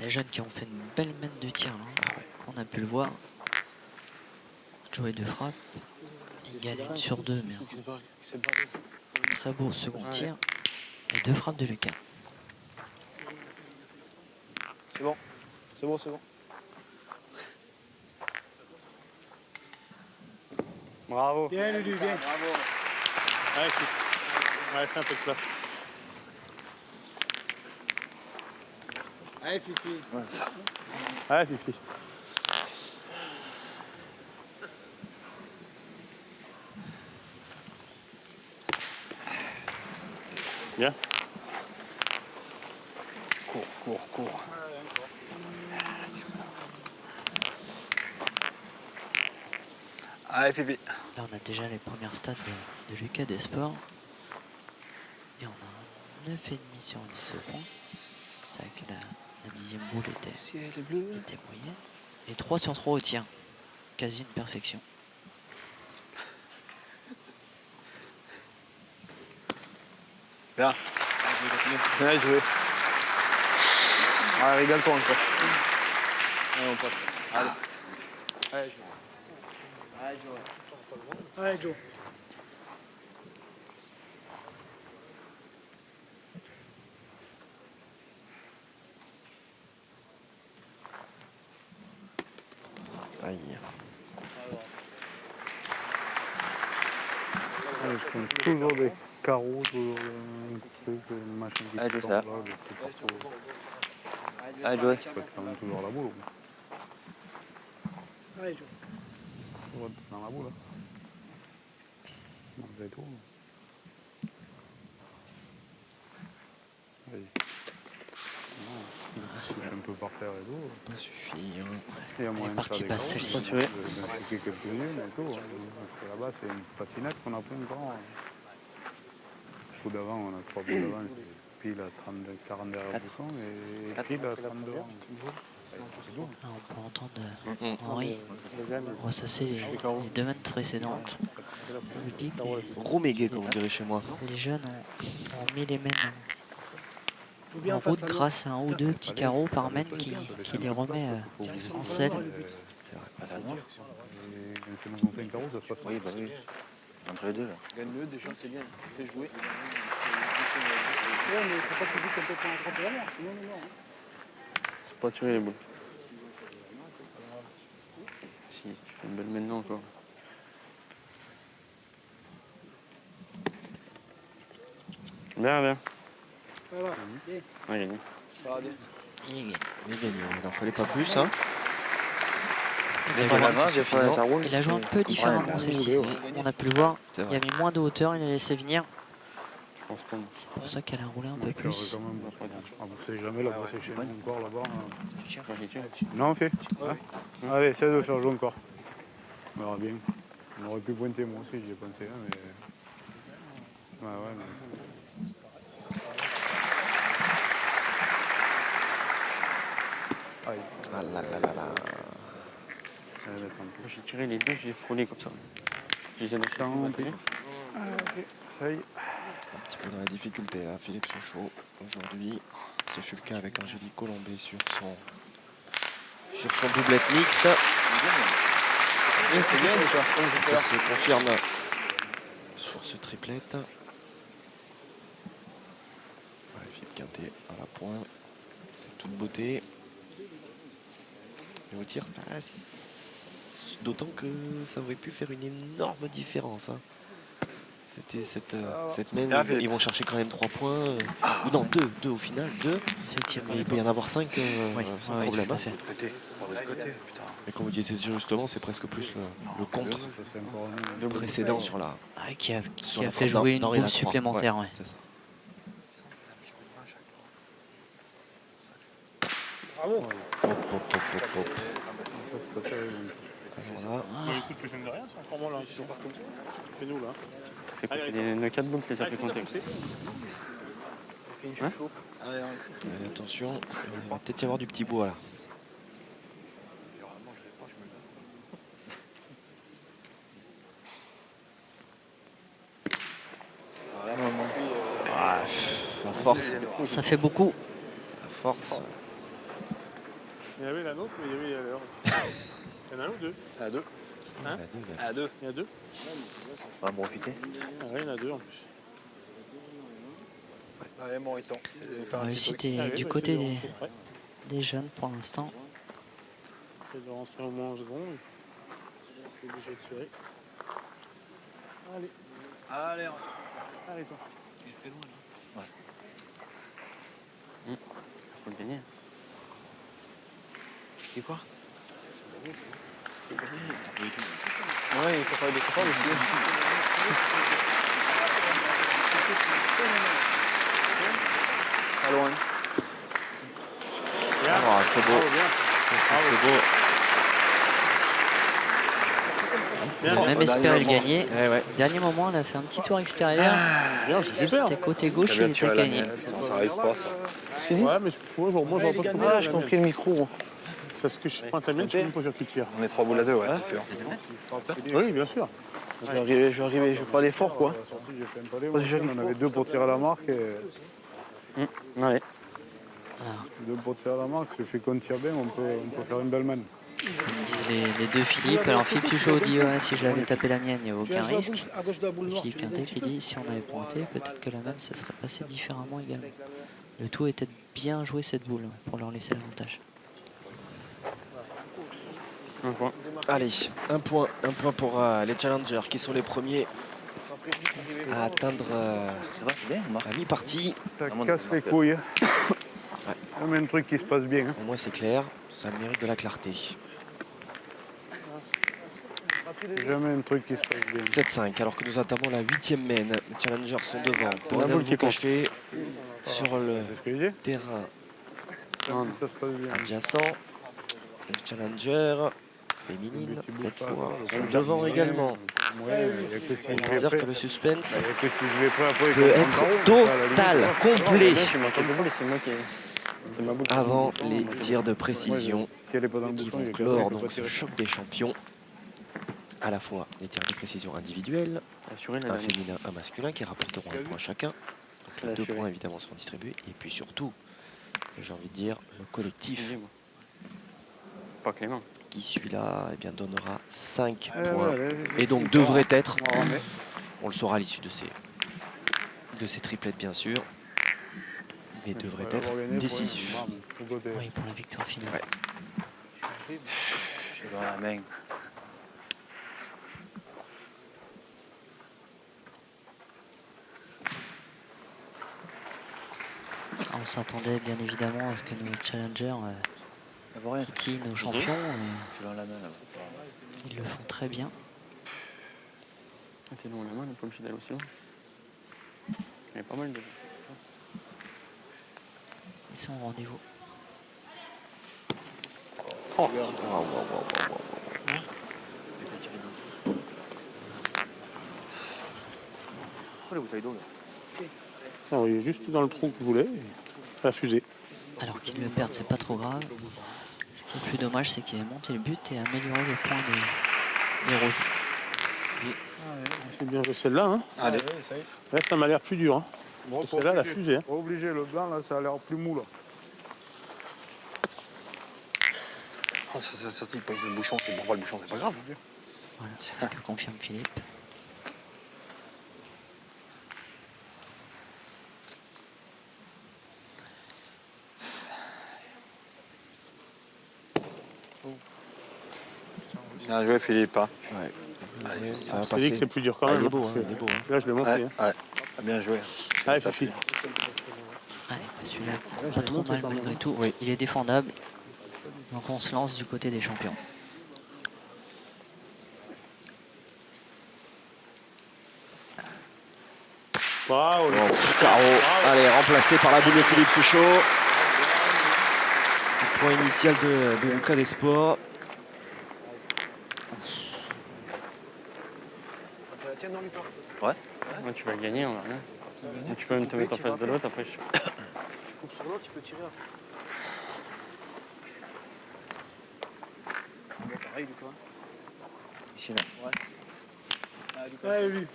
Les jeunes qui ont fait une belle mène de tir, là, on a pu le voir. Jouer de frappe. Il gagne 1 sur 2, mais un très beau second tir. Et 2 frappes de Lucas. C'est bon. C'est bon, c'est bon. Bravo. Bien, Lulu, bien. Allez, Fifi. Allez, fais un peu de place. Allez, Fifi. Allez, Fifi. Bien. Cours. Allez, Fifi. Là, on a déjà les premières stats de Lucas Desports. Et on a 9,5 sur 10 au point. C'est vrai que la 10e boule était moyenne. Et 3 sur 3 au tir. Quasi une perfection. Bien. Bien joué. Allez, régale-toi encore. Allez, on passe. Allez. Allez, joue. Allez, joue. Allez, Joe. Aïe. Ils font toujours des carreaux, toujours un truc, machin qui Allez, tombe ça. là, des trucs partout. Allez, joué. Ça peut être quand même toujours la boule. Allez, Joe. Ouais, dans la boule. Hein. Malgré tout. Allez. Il touche un peu par terre et tout. Ça suffit. Hein. Il y a moyen de partie faire des basse, carreaux, celle-ci. d'en choquer quelques-unes et tout. Hein. Parce que là-bas, c'est une patinette qu'on a pris une grande. Le coup d'avant, on a 3 bouts d'avant, c'est pile à 30, 40 derrière le bouchon et pile à 30 devant. C'est doux. Là, on peut entendre Henri ressasser les 2 mènes précédentes. On lui dit que Romégué, comme on dirait chez moi. les jeunes ont mis les mènes Joue bien en en face route à l'autre. grâce à 1 ou 2 petits carreaux par mène qui les remet en selle. Et c'est bon, 5 carreaux, ça se passe pas. Oui, bah oui. Entre les deux, là. Gagne-le, déjà, c'est bien. Fais jouer. Ouais, mais il faut pas que tu joues complètement à droite de la mer, sinon, non. C'est pas tirer les boules. Si, tu fais une belle maintenant encore. Bien. Ça va, bien. Ouais, gagné. Il n'en fallait pas plus. Hein. Il a joué- Il a joué un peu différemment celle-ci. On a pu le voir. C'est Il vrai. a mis moins de hauteur, il a laissé venir. Je pense pas. C'est pour ça qu'elle a roulé un peu Il y aurait plus. quand même. Ah, vous savez jamais là-bas, c'est chez nous encore là-bas. Ouais, tiens. Non, on fait. Hein. Allez, essaye de faire jouer encore. On verra bien. On aurait pu pointer, moi aussi, j'y ai pensé, hein, mais. Ouais, mais. Aïe. Ah là là là là. Allez, mettre un peu. J'ai tiré les deux, j'ai frôlé comme ça. J'ai essayé de Tant pis. Ok, ça y est. Un petit peu dans la difficulté, là, Philippe Sochaux, aujourd'hui. Ce fut le cas avec Angélique Colombet sur son doublette mixte. C'est bien, déjà. Ça se confirme sur ce triplette. Ouais, Philippe Quintet à la pointe. C'est toute beauté. Et au tir, d'autant que ça aurait pu faire une énorme différence. Hein. C'était cette main, ils vont chercher quand même 3 points. Ou non, 2 au final, 2. Effectivement. Mais il peut y en avoir 5 sans problème. Pas de côté, pas de côté, putain. Mais comme vous disiez justement, c'est presque plus le contre Le précédent sur la. Ah, qui a sur la fait frappe jouer une d'Henri boule Lacroix. supplémentaire. Ouais. C'est ça. Un petit coup de main à chaque fois. Bravo. Hop, hop, hop, hop, hop. Voilà. Écoute, tu filmes de rien, c'est encore moi là. Ils sont partout. C'est nous là. Fait compter les 4 boucles, les a fait compter. Allez, allez. Allez, attention, il va peut-être y avoir du petit bois là. Généralement, je l'ai pas, je me le donne. Voilà, maman. À force, Ça fait beaucoup. à force. Il y avait la nôtre, mais il y avait l'heure. Il y en a un ou deux? À deux. Hein? À deux. Il y a deux? On va en profiter. Ah ouais, il y en a deux en plus. Allez, mon étant. C'est de faire un petit Réussite truc. est Allez, du bah, côté c'est bon, c'est prêt. des jeunes pour l'instant. J'essaie de rentrer au moins en seconde. Je suis obligé de tirer. Allez, Allez, allez toi. Faut le gagner. C'est quoi? Ouais, il faut faire des copains aussi. Pas loin. Ah, c'est beau. C'est beau. On a même espéré le gagner. Ouais, ouais. Dernier moment, on a fait un petit tour extérieur. Bien, c'est super. C'était côté gauche, T'as il bien était tiré la gagné. mienne. Putain, ça arrive pas ça. Ouais, mais moi, j'en vois pas trop. Ah, j'ai compris le micro. C'est ce que je prends ta mienne, je suis même pas sûr qu'il tire. On est 3 boules à 2, ouais, c'est sûr. Oui, bien sûr. Je vais pas aller fort, quoi. J'ai fait un palais, on avait 2 pour tirer à la marque. Et... Allez. Alors, 2 pour tirer à la marque, ça fait qu'on tire bien, on peut faire une belle manne. comme disent les deux Philippe. Alors Philippe Tuchot dit ouais, si je l'avais tapé la mienne, il n'y a Tu aucun as joué risque. à gauche de la boule noire. Philippe Tu l'aides un Quintet petit qui peu. dit si on avait pointé, peut-être que la manne se serait passée différemment également. Le tout était de bien jouer cette boule pour leur laisser l'avantage. Un point. Allez, un point pour les challengers qui sont les premiers à atteindre Ça va, c'est bien, on marque. la mi-partie. Ça casse les couilles. Même un truc qui se passe bien. Au moins c'est clair, ça mérite de la clarté. Jamais un truc qui se passe bien. 7-5, alors que nous entamons la 8e main. Les challengers sont devant. Pour la un boule qui compte. caché sur le C'est ce que je dis. terrain Ça se passe bien. adjacent. Les challengers féminines, Tu bouges cette pas, fois, là. sont devant également. Ouais, il y a que si je Autant vais dire après. que le suspense Il y a que si je vais pas après. peut être total, complet, J'ai manqué de boule, c'est moi qui. C'est ma boule. avant les tirs de précision Si elle est pas dans le qui bouton, vont il y a clore quelqu'un qui donc peut ce tirer. choc des champions. À la fois des tirs de précision individuels, Assuré la un dernière. féminin, un masculin qui rapporteront un point chacun. Donc, les La 2 assurée. points évidemment seront distribués. Et puis surtout, j'ai envie de dire, le collectif Dis-moi. Pas Clément. qui celui-là eh bien, donnera 5 Ouais, points. ouais, Et donc devrait être, on va remettre. on le saura à l'issue de ces triplettes bien sûr, mais devrait Ouais, on va être gagner, décisif. bam, au côté. Oui, pour la victoire finale. Ouais. Je suis dans la main. On s'attendait bien évidemment à ce que nos challengers Ça vaut rien. titillent nos champions. Je suis dans la main là. Ils le font très bien. T'es loin la main, on n'est pas obligé d'aller aussi loin. Il y a pas mal de. Ils sont au rendez-vous. Waouh, waouh, waouh, waouh, waouh. Oh, les bouteilles d'eau là. Non, il est juste dans le trou que je voulais. La fusée. Alors qu'ils le perdent, c'est pas trop grave. Ce qui est plus dommage, c'est qu'il ait monté le but et amélioré le point des rouges. C'est bien joué celle-là. Hein. Allez. Là, ça m'a l'air plus dur. Hein. Bon, Celle-là, la fusée. Hein. Pas obligé, le blanc, là, ça a l'air plus mou, là. Ah, ça sorti, il paye le bouchon, c'est bon, le bouchon, c'est pas grave. Voilà, c'est ce que confirme Philippe. Bien joué, Philippe. Hein. Ouais. Allez, Ça va Je te dis que passer. c'est plus dur quand Ah, même. il est beau, hein, hein, il est beau. Hein. Là, je l'ai montré. Ouais, Hein. ouais. Bien joué. Allez, Tapé. Fifi. Allez, bah celui-là, je pas l'ai trop monté mal quand même. malgré tout. Oui. Il est défendable. Donc on se lance du côté des champions. Bravo. Bon, carreau. Allez, remplacé par la double Philippe Suchot. C'est le point initial de Lucas Desport. Ouais, tu vas gagner, on va rien. Ou tu peux même te mettre en face de l'autre, après je... Coupe sur l'autre, tu peux tirer. Pareil, du coup. Ici, là. Ouais. Allez, lui.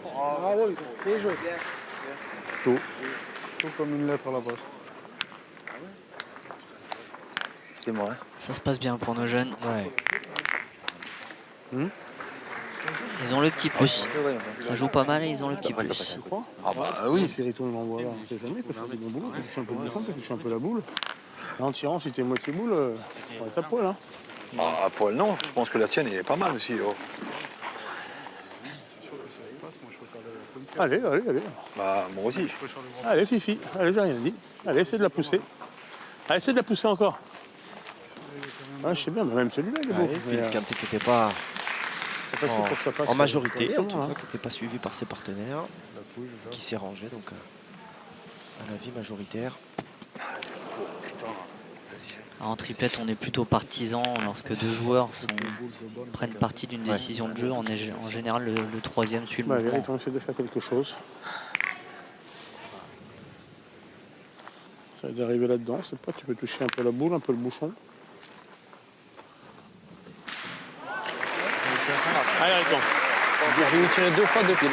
Bravo, bien joué. Tout comme une lettre à la poste. C'est moi. Hein. Ça se passe bien pour nos jeunes. Ouais. Ils ont le petit plus. Ça joue pas mal et ils ont le petit plus. Tu crois? Ah bah oui. Périton, il m'envoie là. On sait jamais, il peut faire du bon boulot. Il peut toucher un peu le bouchon, il peut toucher un peu la boule. Là, en tirant, si t'es moitié boule, on va être à poil. Hein. Ah, à poil, non. Je pense que la tienne, elle est pas mal aussi. Oh. Allez. Bah, moi aussi. Allez, Fifi. Allez, j'ai rien dit. Allez, essaie de la pousser. Allez, essaie de la pousser encore. Ah, je sais bien, mais même celui-là, il est beau. Allez, Mais, Philippe Camp qui n'était pas c'est facile pour que ça passe, en majorité, en correctement, tout hein. cas, qui n'était pas suivi par ses partenaires, qui s'est rangé donc à l'avis majoritaire. Oh, putain. Vas-y. En triplette, on est plutôt partisan lorsque deux joueurs prennent partie d'une décision de jeu. En général, le troisième suit le Bah, allez, mouvement. on essaie de faire quelque chose. Ça va d'arriver là-dedans, c'est pas, tu peux toucher un peu la boule, un peu le bouchon. Allez, Riton. Je vais lui tirer 2 fois de pile.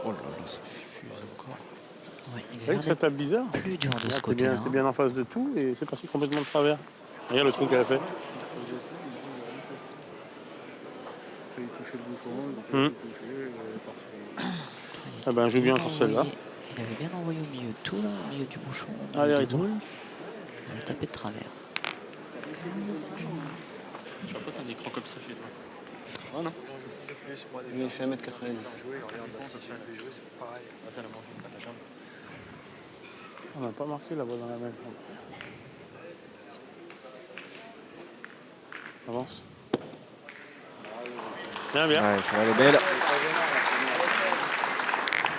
Oh là là, ça fuse encore. Ouais, il Vous a voyez que ça tape bizarre? plus dur de ce Là, t'es côté-là. bien, t'es bien en face de tout et c'est passé complètement de travers. Regarde le trou qu'elle a fait. Il touchait le bouchon, il touchait, Ah ben, joue bien pour celle-là. Il avait bien envoyé au milieu de tout, là, au milieu du bouchon. au Allez, milieu des Riton. boules. Il a tapé de travers. Tu vois pas t'as un écran comme ça chez toi? Ouais, non? J'en joue de plus, moi déjà. Lui, il fait 1m90. J'en joué, regarde, là, si je vais jouer, c'est pareil. Attends, elle a mangé une patte à jambe. On n'a pas marqué là-bas dans la main. Avance. Bien, bien. Ouais, ça va aller belle.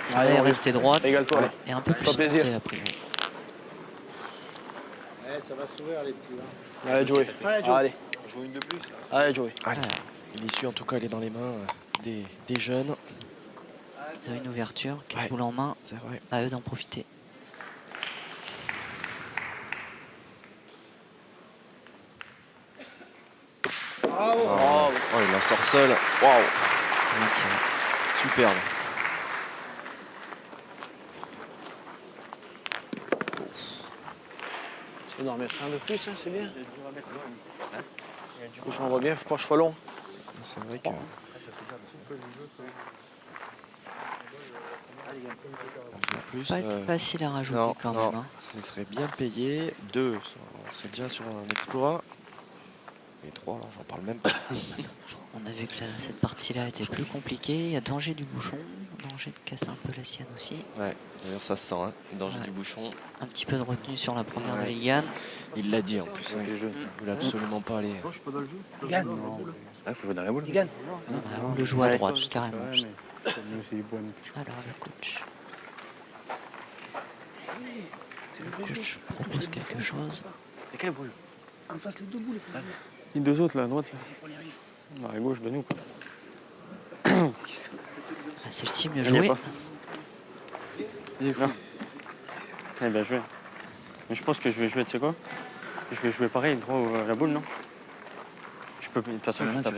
Ça est resté droite Régale-toi, là. et un peu plus Fais plaisir. monté après. Ouais, ça va s'ouvrir les petits. Là. Allez, Joey. Allez, Joey. Allez, J'en joue une de plus. allez, Joey. Allez. L'issue en tout cas elle est dans les mains des jeunes. Ils ont une ouverture, qui Ouais. boule en main, C'est vrai. à eux d'en profiter. Bravo. Oh, il la sort seul. Waouh, Bien tiré. superbe. Tu peux en remettre un de plus, hein, c'est bien. Faut que j'en vois bien, faut pas que je sois long. C'est vrai que. Un jeu plus. Pas facile à rajouter Non, quand non, même. Hein. ce serait bien payé. 2, on serait déjà sur un exploit. Et 3, alors j'en parle même pas. On a vu que cette partie-là était plus compliquée. Il y a danger du bouchon, danger de casser un peu la sienne aussi. Ouais, d'ailleurs ça se sent, hein. Le danger Ouais. du bouchon. Un petit peu de retenue sur la première Ouais. de Ligan. Il l'a dit en plus. Les jeux. Il voulait absolument pas aller. Il gagne. Il faut jouer dans la boule. Il gagne. On le joue à droite carrément. Alors le coach. Oui, c'est le Le vrai jeu. coach propose quelque chose. C'est quelle boule? En face, les deux boules, il faut jouer. Les deux autres, là, à droite, là. Pour les rien. Non, à gauche de nous, quoi. Ah, celle-ci mieux Il y a jouée. pas. Non. Eh bien joué. Mais je pense que je vais jouer, tu sais quoi? Je vais jouer pareil, droit à la boule, non? Je peux. De toute façon, je tape.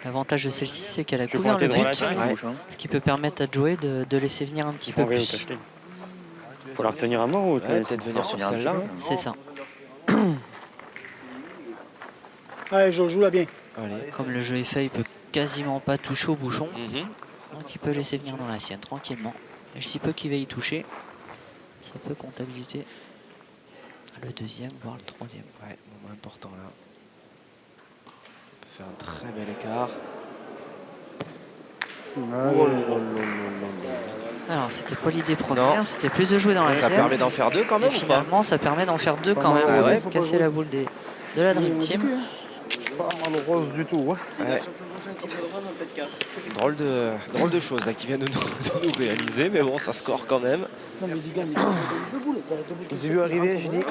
L'avantage de celle-ci, c'est qu'elle a Je vais couvert pointer le droit à but, la tête, ce qui peut permettre à Joey de laisser venir un petit peu au plus. cache-clé. Faut la retenir à mort ou Ouais, peut-être venir sur celle-là. C'est ça. Allez, Jo, joue-la bien. Allez. Comme le jeu est fait, il peut quasiment pas toucher au bouchon. Mhm. Donc il peut laisser venir dans la sienne tranquillement. Et si peu qu'il va y toucher, ça peut comptabiliser le deuxième, voire le troisième. Ouais, moment important là. On peut faire un très bel écart. Alors c'était pas l'idée première, c'était plus de jouer dans la Ça sienne. permet d'en faire deux quand Et même ou pas? finalement, ça permet d'en faire deux quand même. Ah ouais, Pour casser la boule de la Dream Team. Pas malheureuse du tout, ouais. Ouais. Drôle de choses là qui viennent de nous réaliser, mais bon, ça score quand même. Non, mais ils gagnent, ils gagnent deux boules. Je les ai vus arriver, j'ai dit.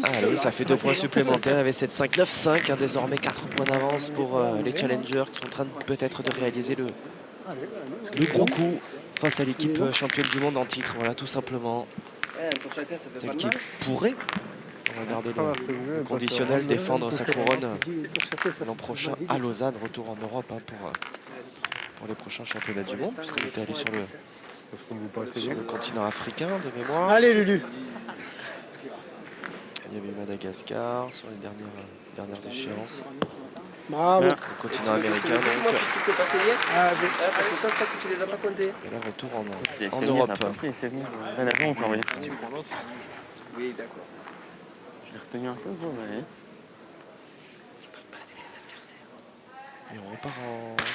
Allez, ça fait 2 points supplémentaires avec cette 5-9-5, désormais 4 points d'avance pour les challengers qui sont en train peut-être de réaliser le gros coup face à l'équipe championne du monde en titre. Voilà, tout simplement. Pour chacun, ça fait Celle pas de qui mal. pourrait, on va garder le conditionnel, défendre sa couronne l'an prochain à Lausanne. Retour en Europe hein, pour les prochains championnats du monde, puisqu'on était allé sur le continent africain de mémoire. Allez, Lulu. Il y avait eu Madagascar sur les dernières échéances. Bravo. Le continent américain donc. Dis-moi tout ce qui s'est passé hier. Parce que toi, je crois que tu les as pas comptés. Et là, retour en C'est Europe. Venir, il s'est venu. Rien avant, on peut envoyer. Oui, d'accord. Je l'ai retenu un peu, bon, mais. Et on repart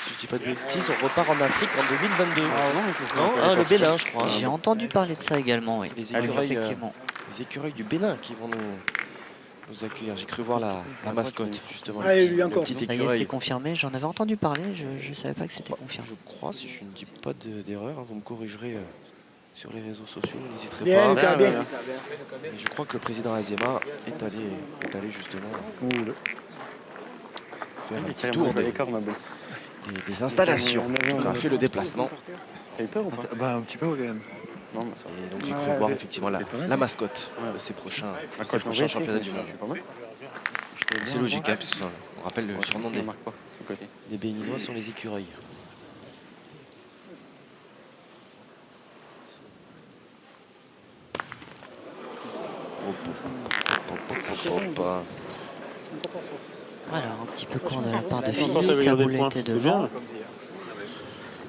si je dis pas de bêtises, on repart en Afrique en 2022. Non, Non, le Bénin, je crois. J'ai entendu parler de ça également, oui. Les écureuils, Effectivement. les écureuils du Bénin qui vont nous accueillir. J'ai cru voir la mascotte, justement. Allez, le lui, encore. petit Ça y est, c'est écureuil. confirmé. J'en avais entendu parler, je ne savais pas que c'était confirmé. Je crois, si je ne dis pas d'erreur, hein, vous me corrigerez sur les réseaux sociaux, n'hésiterez Bien, pas. Lucas, bien. Et je crois que le président Azema est allé justement faire un petit tour des installations. On a fait le déplacement. T'as eu peur ou pas? Bah, un petit peu, quand même. Non, mais ça va. Et donc j'ai cru voir effectivement la mascotte de ces prochains championnats du monde. C'est logique, hein, puisque on rappelle le surnom des Béninois sont les écureuils. Alors, un petit peu court de la part de Quand Philippe. t'avais La gardé boule le point, était c'était devant. bien.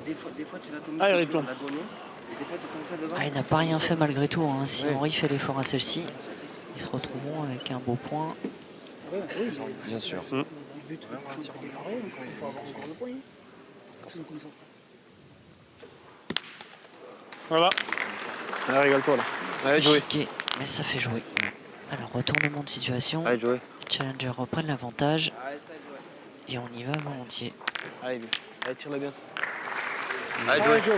Des fois, tu vas tomber Ah, sur Eric, tu vas la donner. Et des fois, tu tombes ça devant. Ah, il n'a pas rien fait malgré tout. Hein. Si Ouais. Henri fait l'effort à celle-ci, ils se retrouveront avec un beau point. Bien sûr. Voilà. Allez, régale-toi là. Allez, jouer. Chiqué, mais ça fait jouer. Alors, retournement de situation. Allez, jouer. Challenger reprennent l'avantage. Et on y va volontiers. Allez, lui. Allez, tire-la bien. Allez, Joe.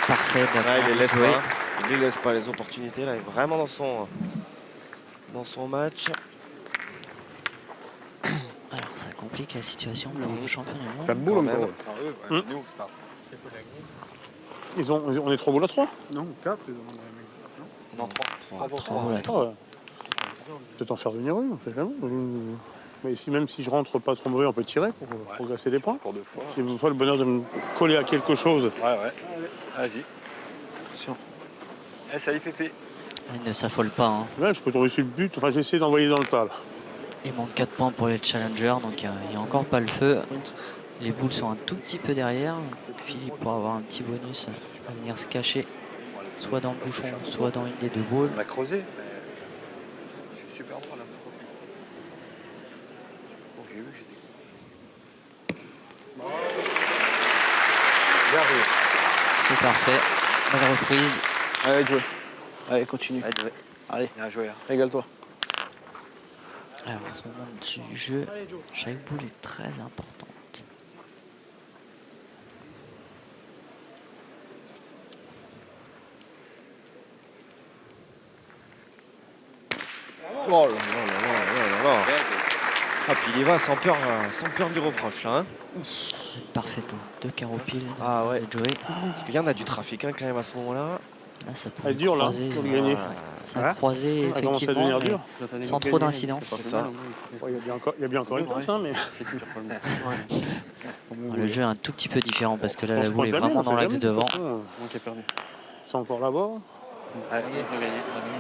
Parfait. Ah, il les laisse joué. pas. Il les laisse pas les opportunités là. Il est vraiment dans son match. Alors, ça complique la situation pour le champion du T'as monde. de boule Quand encore. même. Ah, eux, ouais, nous, je parle. On est 3 boules à 3? Non, 4. Non, 3. 3 pour 3. Voilà. Peut-être en faire venir une, on sait jamais. Mais même si je rentre pas trop mauvais, on peut tirer pour progresser des points. Pour 2 fois. Si vous faites le bonheur de me coller à quelque chose. Ouais. Vas-y. Attention. Eh, ça y est, Pépé. Il ne s'affole pas. Hein. Là, je peux tomber sur le but. Enfin, j'ai essayé d'envoyer dans le tas. Là. Il manque 4 points pour les challengers, donc il n'y a encore pas le feu. Les boules sont un tout petit peu derrière. Donc Philippe pourra avoir un petit bonus à venir se cacher, soit dans le bouchon, soit dans une des deux boules. On a creusé, mais je suis super droit là. Bon, j'ai vu que j'étais. Bien vu. C'est parfait. Bonne reprise. Allez, jouer. Allez, continue. Allez, Bien joué. Hein. régale-toi. Alors à ce moment du jeu, chaque boule est très importante. Oh là là là là là là. Ah, puis il y va sans peur du reproche, là, hein. Parfait, hein. 2 carreaux pile Ah ouais. de Joey. Parce qu'il y en a du trafic hein, quand même à ce moment-là. Là, ça Elle pourrait est dure là, croiser, pour le gagner. ça a croisé Elle commence à effectivement, devenir mais dure. sans trop d'incidence. C'est ça. Ouais, il y a bien encore une place, hein, mais. Le jeu est un tout petit peu différent parce que là, On la se boule est compte jamais, vraiment on dans sait l'axe jamais, de devant. toute façon. Moi qui ai perdu. Ils sont encore là-bas. Ouais.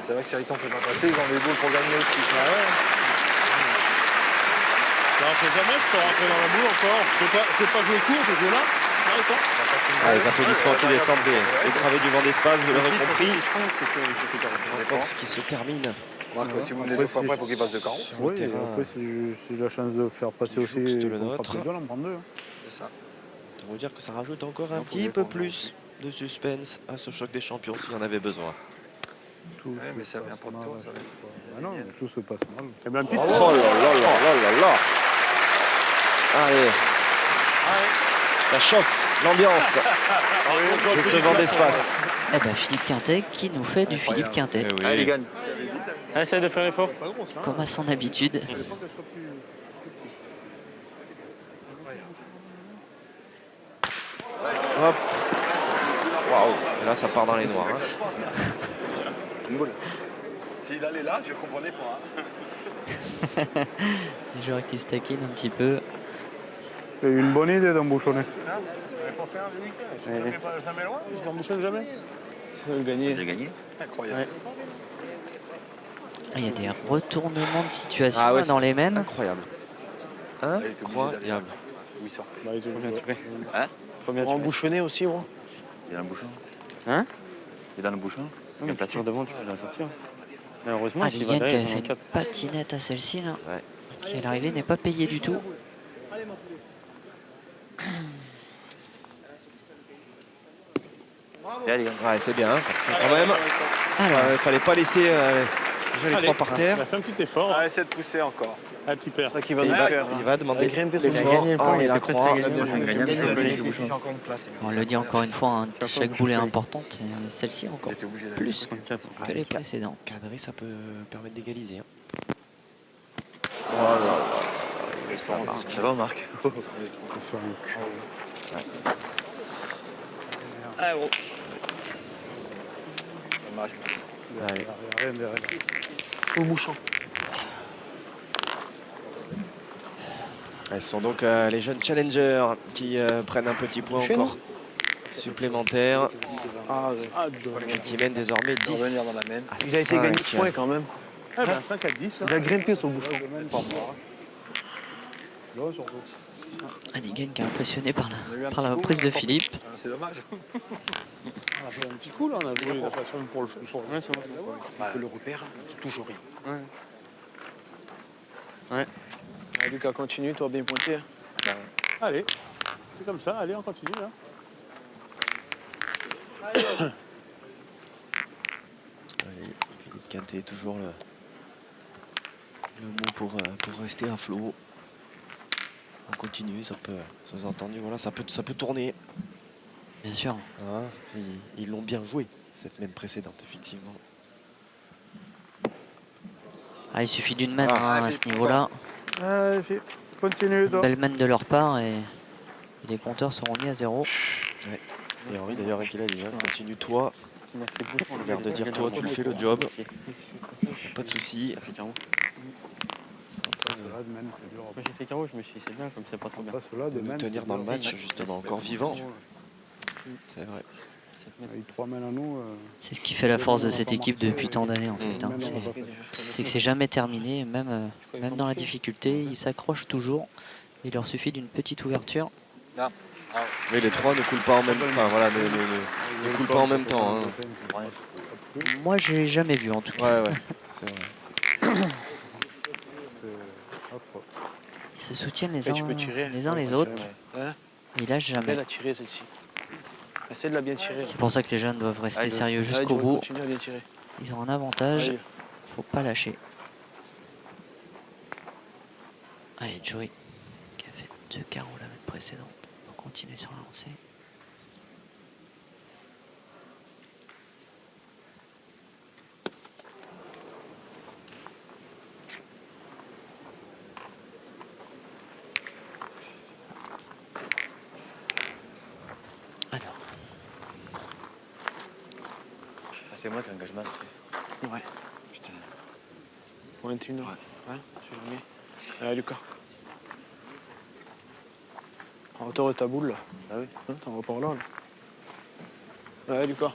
C'est vrai que Seriton ne peut pas passer, ils ont des balles pour gagner aussi. Là, on sait jamais, je peux rentrer dans la boule encore. C'est pas jouer court, ce jeu-là. Ah, les applaudissements qui descendent des travées du vent d'espace, vous l'aurez compris. Rencontre qui se termine. Remarque, si vous menez deux fois après, il faut qu'il passe de carreau. Oui, et terrain. après, si j'ai la chance de faire passer Qui aussi jouxte le qu'on nôtre. frappe les deux, on en prend deux. C'est ça. On va dire que ça rajoute encore un Non, faut petit les peu prendre, plus de suspense à ce choc des champions s'il y en avait besoin. Tout Ouais, mais se ça passe vient pas de mal toi, à ça chaque vient. fois. Ah non, mais tout se passe mal. Eh bien, un petit Oh là là là là là. Allez. Ça chauffe l'ambiance de ce vent d'espace. Eh ben, Philippe Quintet qui nous fait du Philippe Quintet, Allez, gagne. Allez, essaye de faire l'effort. pas grosse, hein. comme à son habitude. Il fallait pas qu'elle soit plus- Hop. Waouh. Et là, ça part dans les noirs. Hein. Ça se passe. S'il allait là, je comprenais pas. Hein. Les joueurs qui se taquinent un petit peu. J'ai eu une bonne idée d'embouchonner. Allez. Je n'embouchonne jamais. Ça veut gagner. Incroyable. Ah, il y a des retournements de situation Ah ouais, là, dans les mêmes. Incroyable. Elle était obligée d'aller là. Incroyable. Où il sortait. Bah, ils ont Combien joué. tu fais On va embouchonner aussi, gros. Il est dans le bouchon. Hein Il est dans le bouchon. Non, mais tu tires devant, tu peux la sortir. Malheureusement, Ah, s'il Ligan va qui a derrière, fait ils en ont une 4. patinette à celle-ci là. Ouais. Qui à l'arrivée n'est pas payée du tout. Et allez, Ouais, c'est bien. Parce que quand même, Alors, fallait pas laisser déjà les Allez, trois par terre. Il a fait un petit effort. Ah, essaie de pousser encore. Un petit père. C'est ça qui va Et nous il faire. va demander grimper le sur le fort. gagné le point, Ah, il et la était presque croix. gagné. Il gagnable. fait encore une place. on le dit encore une fois, hein, chaque boule est importante. Et celle-ci Il encore était obligé d'aller plus de côté. que les précédentes. Cadré, ça peut permettre d'égaliser. Hein. Ça va, Marc? On peut faire un cul. Ah, gros. Dommage. Allez. Rien derrière. Sous le bouchon. Ce sont donc les jeunes challengers qui prennent un petit point Chez encore supplémentaire Ah, ouais. et qui mènent désormais 10 Revenir dans la main. à Il a été gagné 5. de points quand même. Eh ben, 5 à 10. Il a grimpé sur le bouchon. Pas moi. Là, surtout. Ah, Ligan qui est impressionné par On a eu un la petit coup, reprise on de a pas- Philippe. C'est dommage. On a joué un petit coup là, on a joué de façon pour le faire. Ouais, c'est bon. Bah, Le repère, qui toujours rien. Lucas, continue, toi bien pointé. Allez, c'est comme ça, allez, on continue là. Allez, Philippe Quintet, toujours le mot pour rester à flot. On continue, ça peut, sous-entendu, voilà, ça peut tourner. Bien sûr. Hein, ils l'ont bien joué, cette main précédente, effectivement. Ah, il suffit d'une main Ah, hein, à ce niveau-là. Allez, continue toi. Belle main de leur part et les compteurs seront mis à 0. Et Henri, d'ailleurs, qui l'a dit, hein, continue toi, Il a fait le bouchon. on a l'air de dire toi, tu le fais le job, pas de soucis. J'ai fait carreau. Là, de même, c'est dur. Moi j'ai fait carreau, je me suis dit c'est bien, comme c'est pas trop bien. Pas cela, de De nous même. tenir c'est dans le dur. match, justement, encore vivant. C'est vrai. Avec 3 mains à nous. C'est ce qui fait la force de cette équipe depuis tant d'années en fait. hein. Même, on va pas faire. C'est que c'est jamais terminé, même dans la difficulté, ils s'accrochent toujours. Il leur suffit d'une petite ouverture. Mais les trois ne coulent pas en même temps. Enfin, voilà, ne coulent pas en même temps. Hein. Moi, j'ai jamais vu en tout cas. Ouais, c'est vrai. Ils se soutiennent Et tu peux tirer. les uns les autres. Hein? Ils lâchent jamais. Elle a tiré celle-ci. Essaye de la bien tirer. C'est pour ça que les jeunes doivent rester Allez, sérieux Allez, jusqu'au Joey, bout. continue à bien tirer. Ils ont un avantage. Allez. Faut pas lâcher. Allez, Joey, qui a fait 2 carreaux la mètre précédente. On continue sur la lancée. Alors, C'est moi qui engage mal. Ouais. Putain. Pour 21 heures. Ouais, tu le mets. Allez, Lucas. En hauteur de ta boule, là. Ah oui. Hein, t'en vas par là, là. Allez, Lucas.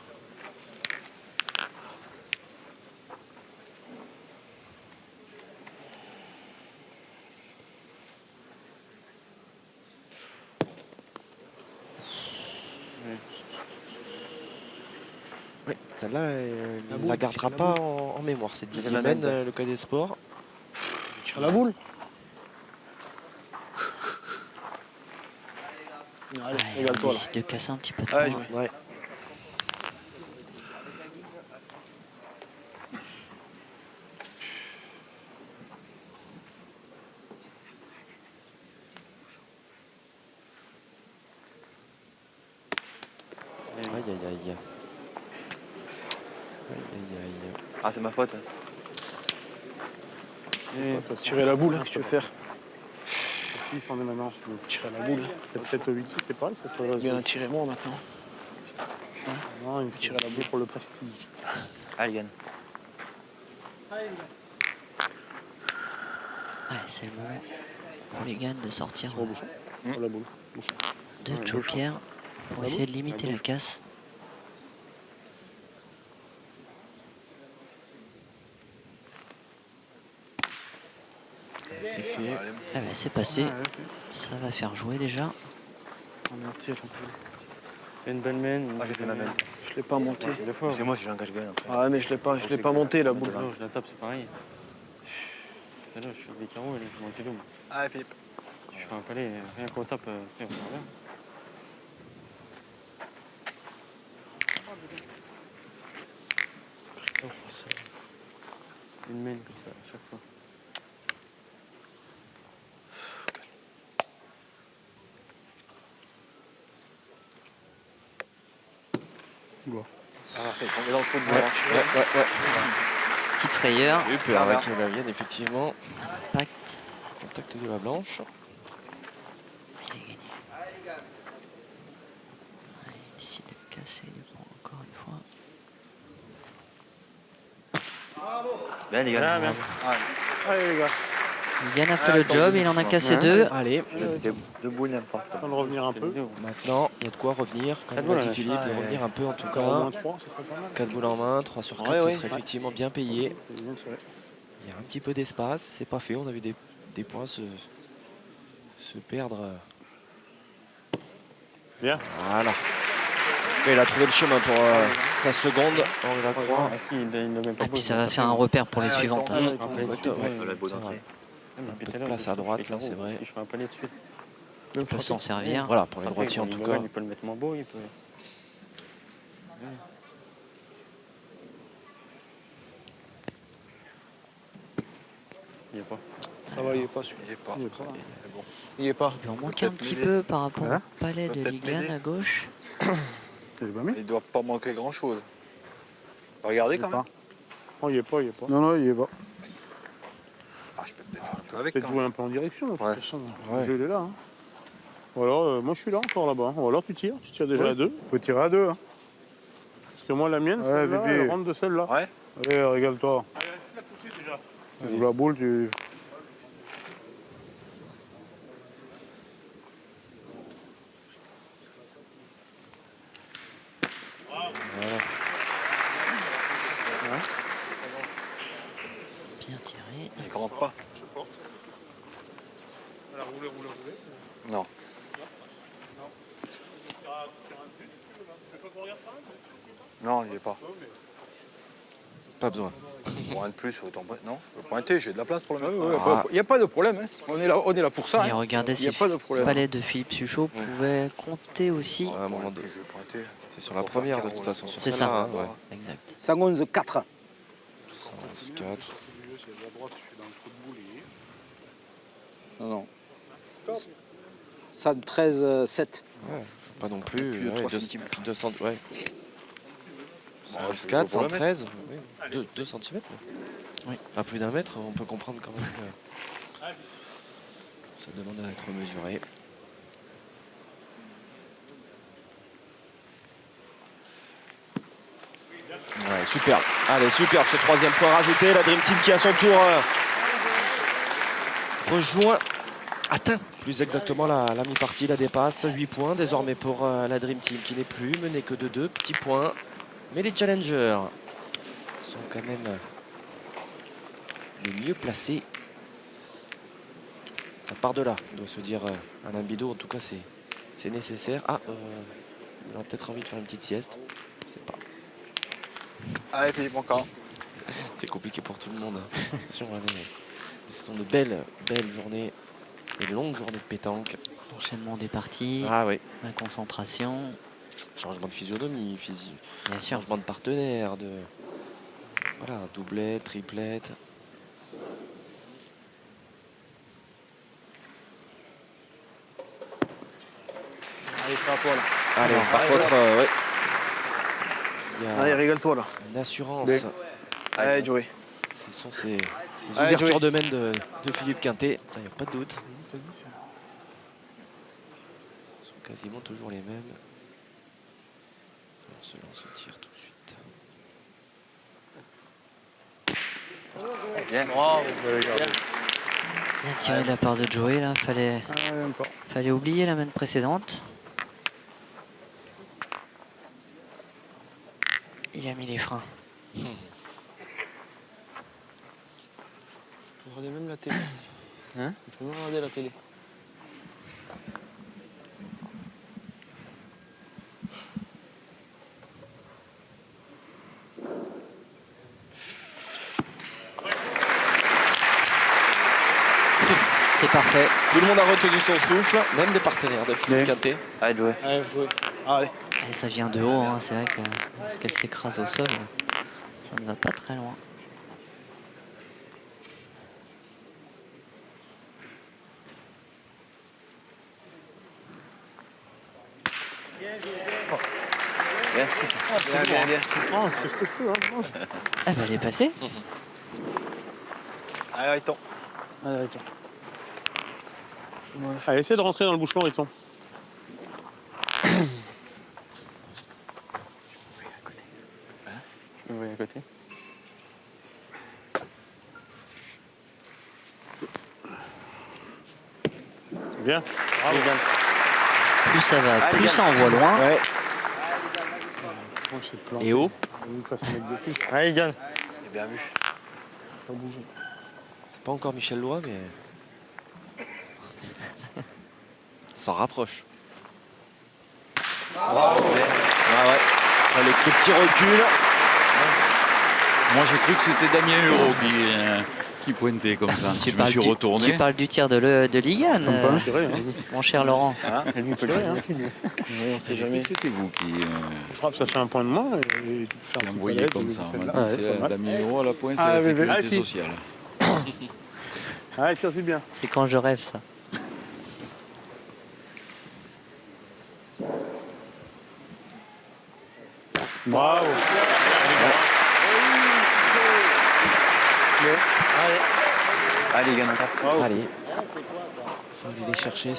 Oui, celle-là, il La ne boule, la gardera la pas boule. en mémoire. C'est J'ai 10e la même. le cadet sport. Tu tires la boule. Allez, allez, on régale-toi, là. décide de casser un petit peu de Allez, points. Joey. Ouais. Aïe aïe aïe. Aïe aïe aïe. Ah, c'est ma faute. Tirer la boule, hein, si tu veux faire. 6, on est maintenant. Tirer la boule. 7, 8, 6, c'est pareil, ça serait Bien la tirer moi maintenant. Non, il faut tirer la boule pour le prestige. Allez, Yann. Allez, là. Ouais, c'est le moment pour les gars de sortir Sur le bouchon. Sur la boule. Bouchon. deux jokers pour essayer de limiter la casse. C'est fait. Allez, Ah bah, c'est passé. Ça va faire jouer déjà. On monte, là. Fais une belle main. Moi, j'ai fait ma main. Je l'ai pas monté. Deux fois. C'est moi si j'engage bien après. Ah mais je l'ai pas monté la boule. Non, je la tape, c'est pareil. Là, je fais des carreaux et là, je monte double. allez, Philippe. Je fais un palais, rien qu'on tape, après, on va bien. Une main comme ça, à chaque fois. Ah, il est tombé dans le trou de Ouais, devant. ouais. Petite frayeur. Et puis Ah, avec bah. la vienne, effectivement. Impact. Contact de la blanche. Il est gagné. Ouais, il décide de casser, il prend encore une fois. Bien, les gars. bien. Allez, les gars. Yann a fait Ah, le attends, job, il en a cassé deux. Allez, Deux boules, n'importe quoi. On de revenir un peu. maintenant, il y a de quoi revenir. Comme Quatre l'a boules, dit là. Philippe, Ah, de ouais. revenir un peu en tout Encore au moins cas. 3, ça serait pas mal. 4 boules en main, 3 sur 4, Ouais, ce ouais. serait effectivement bien payé. C'est bien, c'est vrai. Il y a un petit peu d'espace, c'est pas fait. On a vu des points se perdre. Bien. Voilà. Et il a trouvé le chemin pour sa seconde, on va croire. Ah si, il l'a même pas Et puis ça va faire un repère pour les Ah, suivantes. attends. hein. Un palais de suite, ouais. La boule c'est d'entrée. vrai. Un peu de place à droite, là, c'est vrai. Si je fais un palais de suite. Il peut s'en servir. Voilà, pour les Après, droitiers en quand tout il cas. gagne, il peut le mettre moins beau, il peut. Il n'y a pas. Ça va, il est pas sûr. Il n'y est pas. Il est pas. Mais bon. Il est pas. Il en manque un Peut-être petit m'aider. peu par rapport Hein au palais de Peut-être Ligan m'aider. à gauche. Il est pas mis. Il ne doit pas manquer grand-chose. Regardez quand même. Oh, il est pas, il est pas. Non, non, il est pas. Ah, je peux peut-être jouer un peu avec Peut-être quand jouer même. un peu en direction. De toute Ouais. façon. Ouais. Le jeu, il est là. Hein. Ou alors, moi je suis là encore là-bas. Ou alors tu tires déjà à deux. Tu peux tirer à deux. Hein. Parce que moi la mienne, celle-là, elle rentre de celle-là. Ouais. Allez, régale-toi. Allez, la boule, tu. Bien tiré. Il ne rentre pas. Non. Non, il n'y est pas. Pas besoin. Pour un de plus, autant non, je peux pointer, j'ai de la place pour le mettre. Il n'y a pas de problème. Hein. On est là pour ça. Et hein. regardez Il si n'y a pas de le problème. valet de Philippe Suchot pouvait compter aussi. À un moment Point, donné. je vais pointer. C'est sur la première de toute façon. Sur C'est celle-là, ça. hein, ouais. Exact. 111-4. 4. Non, non. 113-7. Ouais, pas non plus. Plus de 3 200, centimètres. 200, ouais. Bon, je 4, peux pour le 113. 2 cm. Oui. À plus d'un mètre, on peut comprendre quand même que ça demande à être mesuré. Ouais, super. Allez, super. Ce troisième point rajouté. La Dream Team qui à son tour rejoint, atteint plus exactement la mi-partie, la dépasse. 8 points désormais pour la Dream Team qui n'est plus menée que de 2 petits points. Mais les challengers sont quand même les mieux placés. Ça part de là, on doit se dire Alain Bidot. En tout cas, c'est nécessaire. Ah, on a peut-être envie de faire une petite sieste. Je sais pas. Allez, Philippe, encore. C'est compliqué pour tout le monde. Attention, allez. Ce sont de belles journées, de longues journées de pétanque. Enchaînement des parties, Ah oui. la concentration. Changement de physionomie, Bien sûr. changement de partenaire, voilà, doublette, triplette. Allez, c'est à toi là. Allez, Alors, par allez, contre, ouais. Il y Allez, a régale-toi là. une assurance. Allez. Allez, Joey. Ce sont ces Allez, ouvertures Joey. de main de Philippe Quintet. Il n'y a pas de doute. Ce sont quasiment toujours les mêmes. On se lance au tir tout de suite. Bien. Bravo. Bien tiré de la part de Joey là. Fallait oublier la main précédente. Il a mis les freins. Regardez même la télé. Hein? Il faut même regarder la télé. C'est parfait. Tout le monde a retenu son souffle, même les partenaires de Philippe Quintet. Allez, jouer. Allez, Joey. Allez. Et ça vient de haut, hein. C'est vrai que parce qu'elle s'écrase au sol, ça ne va pas très loin. Bien, bien, bien. Ah bah elle est passée. Allez, Riton. Allez, Riton. Allez, essaie de rentrer dans le bouchon, Riton. Je me voyais à côté. Bien. Bravo. Plus ça va, Allez, plus Yann. ça envoie loin. Ouais. Je crois que c'est planté. Et haut. Il fasse un mec de plus. Allez, il gagne. J'ai bien vu. Pas bouger. C'est pas encore Michel Lois, mais s'en rapproche. Ah ouais. Le petit recul. Moi, j'ai cru que c'était Damien Hureau qui pointait comme ça. Je me suis retourné. Tu parles du tir de Ligan, Comme pas inspiré, hein. mon cher Laurent. Hein Lui, peut tirer, hein. On sait J'ai cru jamais. que c'était vous qui Frappe, ça fait un point de moins. Et tu fais un petit envoyez palais, comme tu ça. fais Maintenant, celle-là. c'est Ouais, pas mal. Damien Hureau à la pointe, c'est Ah, la bébé. sécurité Allez, sociale. Allez, ça c'est bien. C'est quand je rêve ça. Bravo. Allez, gagne. Allez. Faut aller les chercher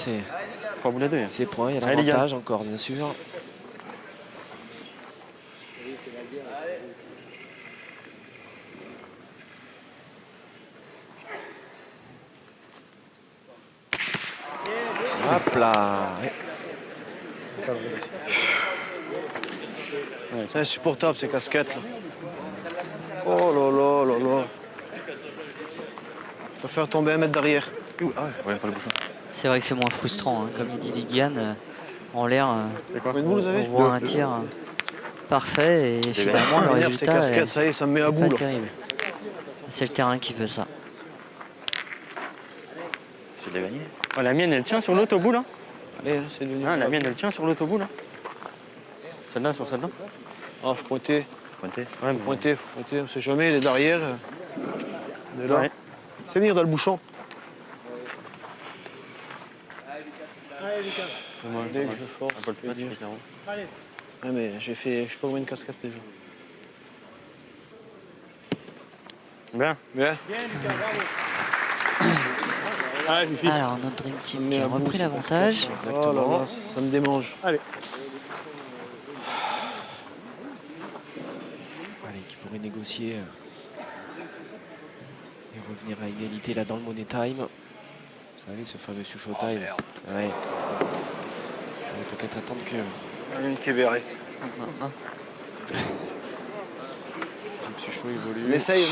Faut vous les deux. ces points. Il y a Allez, les gars. l'avantage encore, bien sûr. Hop là. Ouais. C'est insupportable ces casquettes là. Oh là là là là. Ça va faire tomber un mètre derrière. C'est vrai que c'est moins frustrant, hein. Comme il dit Ligan, en l'air, Combien de boules vous avez on voit un tir. parfait et finalement le Ces résultat casquettes, est ça y est, ça me met à bout. pas là. terrible. C'est le terrain qui veut ça. Tu l'as gagné. Oh, la mienne, elle tient sur l'autre au bout, là. Allez, c'est devenu. Ah, la mienne, elle tient sur l'autre au bout, là. Celle-là, sur celle-là. Ah, faut pointer. Pointé. Ouais, Pointer, faut pointer. On sait jamais, il est derrière. Il est là. Ouais. Fais venir dans le bouchon. Allez, Lucas. Moi, Dès que je force. un peu le match, je vais mais carreau. Allez. Ouais, mais j'ai fait, je sais pas combien de casquettes déjà. Bien. Bien. Bien, Lucas, bravo. Ah, Fifi. Alors notre Dream Team Mais qui a à bout, repris ces l'avantage. Oh là là, ça me démange. Allez. Allez, qui pourrait négocier et revenir à égalité là dans le Money Time. Vous savez, ce fameux Sucho Time. Ouais. On va peut-être attendre que Une qui est verrée. Sucho évolue. On essaye.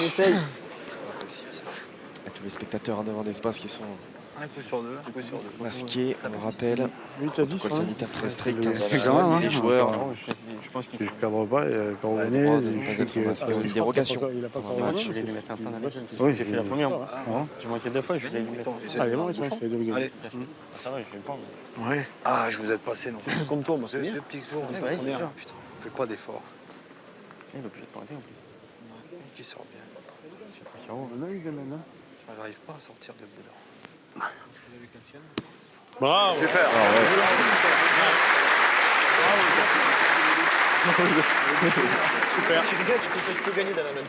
Et tous les spectateurs devant d'espace qui sont Un coup sur deux, un coup sur deux. masqués, on rappelle. Oui, t'as dit Protocole ça. sanitaire très strict. C'est quand même, hein. Les joueurs Non, je pense qu'il Si je cadre pas, quand vous venez, droit de je nous sais être que masqués ou une dérogation. Il a pas Pendant encore le match, je vais lui mettre un point d'analyse. Oui, J'ai fait la première. moi. Hein. J'ai manqué 2 fois, je voulais lui mettre. Allez, bon, c'est deux gars. Allez. Ça va, je vais pas. Ouais. Ah, je vous ai passé, non. Comme toi, moi, c'est bien. Deux petits tours, Ouais, ça c'est sent bien. bien. Putain, on fait pas d'effort. Il est obligé de pointer en plus. Un qui sort bien. J'arrive pas à sortir de bout là. Bravo. Super. Tu peux gagner dans la même.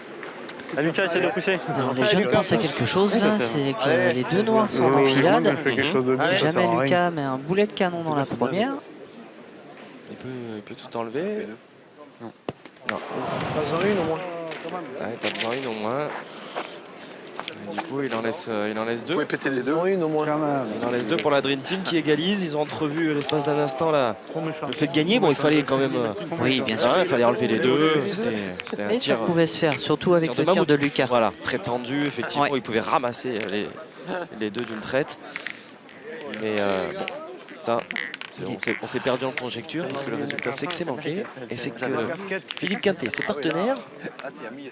Ah, Lucas, essaie de pousser. Alors les jeunes pensent à quelque chose là, c'est que les deux noirs sont en enfilade. Si jamais Lucas met un boulet de canon dans la première, Il peut tout enlever. Non. Pas en une au moins. Ouais, t'as besoin une au moins. Et du coup, il en laisse Vous deux. pouvez péter les deux. En une au moins. Il en laisse deux pour la Dream Team qui égalise. Ils ont entrevu l'espace d'un instant là le fait de gagner. Bon, il fallait quand même. oui bien sûr. Il fallait enlever les deux. C'était un Et ça tir. pouvait se faire, surtout avec tir le tir mammouth. de Lucas. Voilà, très tendu. Effectivement, Ouais. il pouvait ramasser les deux d'une traite. Mais bon, ça, on s'est perdu en conjecture parce que le résultat c'est que c'est manqué et c'est que Philippe Quintet, ses partenaires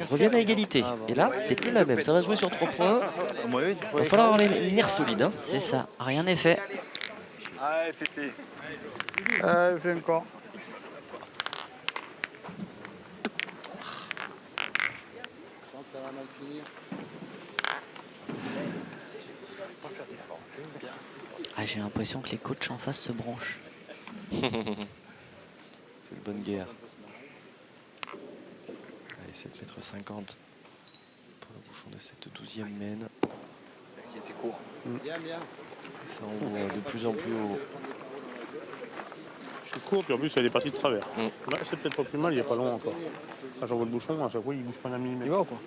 reviennent à égalité. Et là, c'est plus la même. Ça va jouer sur 3 points. Il va falloir avoir les nerfs solides. Hein. C'est ça, rien n'est fait. Allez, Pépé. Fais encore. Pas faire d'effort. Bien. Ah, j'ai l'impression que les coachs en face se branchent. C'est une bonne guerre. Allez, 7,50 m pour le bouchon de cette 12e mène. Qui était court. Ça envoie de plus en plus haut. Je suis court, puis en plus, il y a des parties de travers. Là, c'est peut-être pas plus mal, il n'y a pas long encore. Quand j'envoie le bouchon, à chaque fois, il bouge pas d'un millimètre. Il va ou quoi?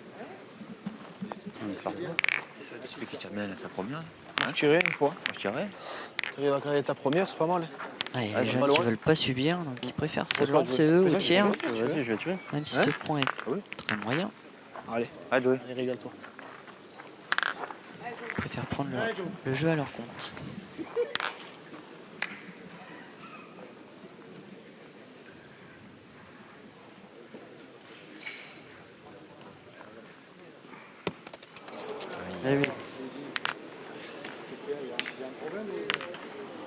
Celui qui termine sa première. Je tirais une fois. Je tirais. Tu arrives à gagner ta première, c'est pas mal. Ah, il y a Ah, les pas jeunes loin. qui veulent pas subir, donc ils préfèrent se Faut se battre, lancer eux au jouer. tir, Vas-y, je vais tuer. même si ce point est très moyen. Allez, Allez, jouer. allez, régale-toi. Ils préfèrent prendre Allez, Joe. le jeu à leur compte. Eh oui.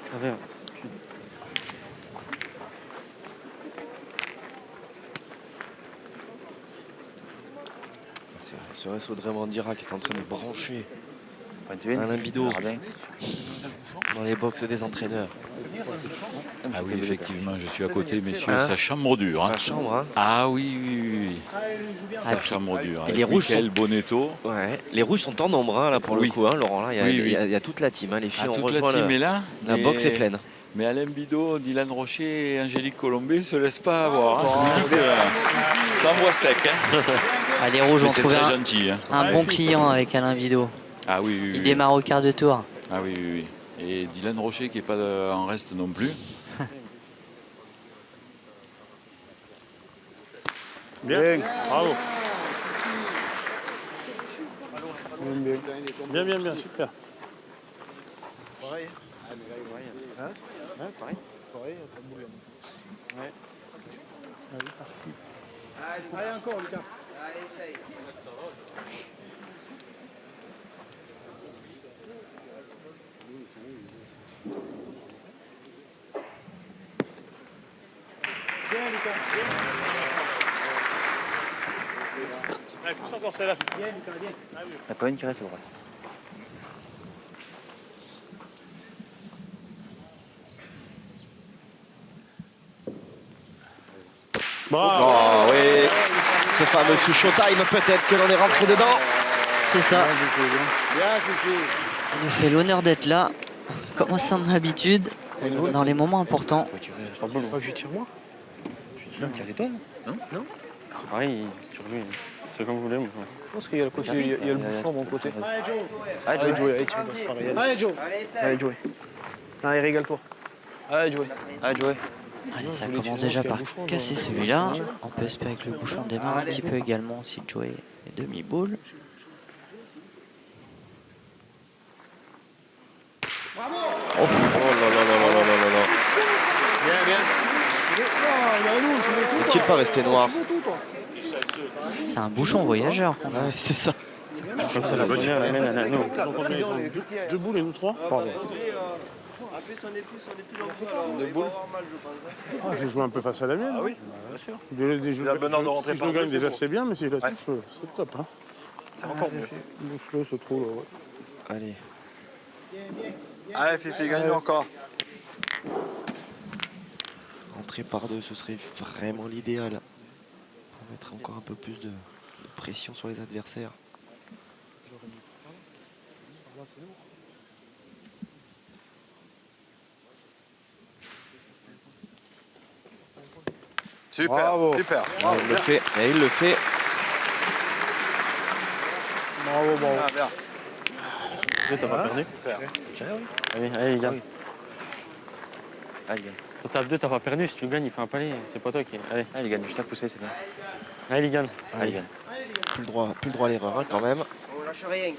Travers. Ce réseau de Raymond Dirac est en train de brancher Pointé. Alain Bidot Jardin. dans les box des entraîneurs. Ah oui, effectivement, je suis à côté, messieurs. Hein Ça chambre dur. Hein. Sa chambre, hein. Ah oui, oui, oui. Allez, il joue bien. Ça chambre dur. et Avec les rouges Mickaël sont- Bonetto. Ouais. Les rouges sont en nombre hein, là pour Oui. le coup, hein, Laurent. Là, il y a- Oui, il y, a- oui. il y a toute la team. Hein. Les filles Ah, ont toute la rejoint team est là. la mais- box est pleine. Mais Alain Bidot, Dylan Rocher et Angélique Colombet ne se laissent pas avoir. Hein. Je vous dis que ça envoie sec. Hein. Ah, les rouges Mais ont c'est trouvé très un, gentil. Hein. un bon client avec Alain Bidot. Ah oui, oui, Il oui. démarre au quart de tour. Ah oui, oui, oui. Et Dylan Rocher qui n'est pas en reste non plus. Bien, bravo. Bien, super. Pareil. Ouais, pareil. Pareil, t'as boulé. Allez, encore, Lucas. Bien, Lucas. Allez, pousse encore celle-là. Bien, Lucas, bien. Il n'y en a pas une qui reste à droite. Bravo. Oh oui, ce fameux showtime peut-être que l'on est rentré dedans. C'est ça. Bien, Fifi. Il nous fait l'honneur d'être là, comme à son habitude, dans les moments importants. Pas bon, Faut que j'y tire moi. Non, tire toi, non? c'est pareil, tu reviens. C'est comme vous voulez, moi. Je pense qu'il y a le côté, il y a le bouchon à mon côté. Allez, Joe. Allez, Joey, allez, tire, c'est pareil. Allez, Joe. Allez, Joey. Allez, régale-toi. Allez, Joey. Allez, Joey. Allez, ça je voulais commence tirer déjà parce par qu'il y a un bouchon, casser donc, celui-là. On peut espérer que le bouchon démarre un petit peu également si Joey est demi-boule. Oh là là là là là là là. Bien, bien. Faut-il pas rester noir? C'est un bouchon voyageur. qu'on a. Ouais, c'est ça. Comme ça, la première, la mienne, elle a- non. Deux boules et nous trois. Deux boules. Ah, j'ai joué un peu face à la mienne. Ah oui, bien sûr. Si Vous avez le bonheur de rentrer je par le gagne deux, déjà, c'est c'est bien, mais si je la touche, c'est top. Hein. C'est encore mieux. Bouche-le, ce trou là. Ouais. Allez. Allez, Fifi, gagne encore. Rentrer par deux, ce serait vraiment l'idéal. Pour mettre encore un peu plus de pression sur les adversaires. Super, Bravo. super. Bravo, Il le bien. fait, et il le fait. Bravo, bravo. Ah, bien. Deux, t'as pas perdu. Super. Allez, allez, gagne. Allez, gagne. Quand t'as deux, t'as pas perdu. Si tu gagnes, il fait un palais. C'est pas toi qui. Allez, Allez, gagne. Juste à pousser, c'est bien. allez, gagne. Allez, gagne. Plus le droit à l'erreur hein, quand même. On lâche rien.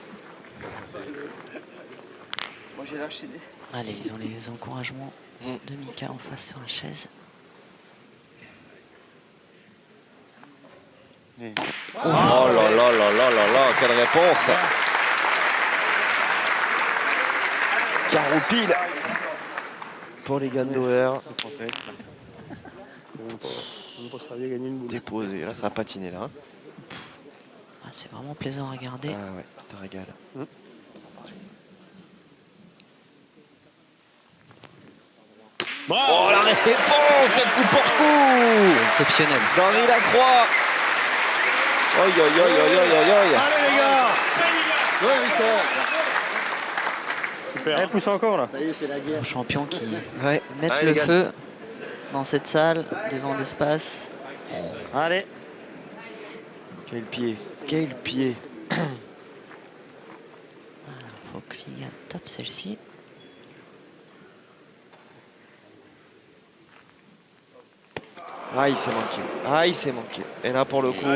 Moi j'ai lâché des. Allez, ils ont les encouragements de Mika en face sur la chaise. Oh là là là là là là, quelle réponse! Carreau pile pour les Gandoer. On peut servir gagner une boule. Déposé, là ça a patiné là. Ah, c'est vraiment plaisant à regarder. Ah ouais, c'est un régal. Oh la réponse de coup pour coup Exceptionnel. d'Henri Lacroix. Oi oi oi oi oi oi oi. Allez, les gars. Ouais, Victor. Super. Allez, pousse encore là. Ça y est, c'est la guerre. Nos champions qui Ouais. mettent Allez, le les gars. feu dans cette salle, devant l'espace. Allez. Quel pied, quel pied. Faut que Kylian tape celle-ci. Ah il s'est manqué. Ah il s'est manqué. Et là pour le coup,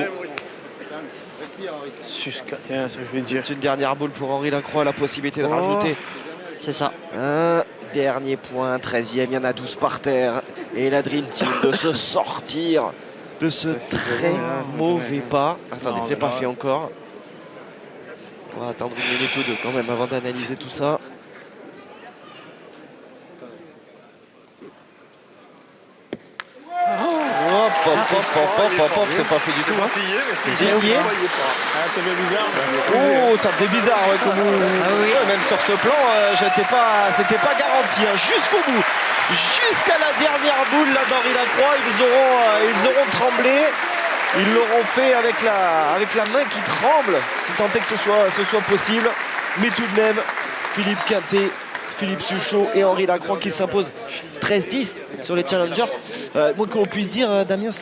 Susca, tiens, ça je vais dire. c'est une dernière boule pour Henri Lacroix, la possibilité de rajouter C'est ça. un dernier point, 13e, il y en a 12 par terre. Et la Dream Team de se sortir de ce très mauvais pas. Attendez, c'est pas fait encore. On va attendre une minute ou deux quand même avant d'analyser tout ça. Hop, hop, hop, hop, hop, hop, c'est pas fait du tout. C'est Hein. scié, mais c'est J'ai oublié. Ah, ça fait bizarre. Oh, ça faisait bizarre, ouais, comme oui. ouais, même sur ce plan, c'était pas garanti, hein, jusqu'au bout, jusqu'à la dernière boule là d'Henri Lacroix, ils auront tremblé, ils l'auront fait avec la main qui tremble, si tant est que ce soit possible, mais tout de même, Philippe Quintet, Philippe Suchot et Henri Lacroix qui s'imposent 13-10 sur les challengers. Moi, qu'on puisse dire, Damien,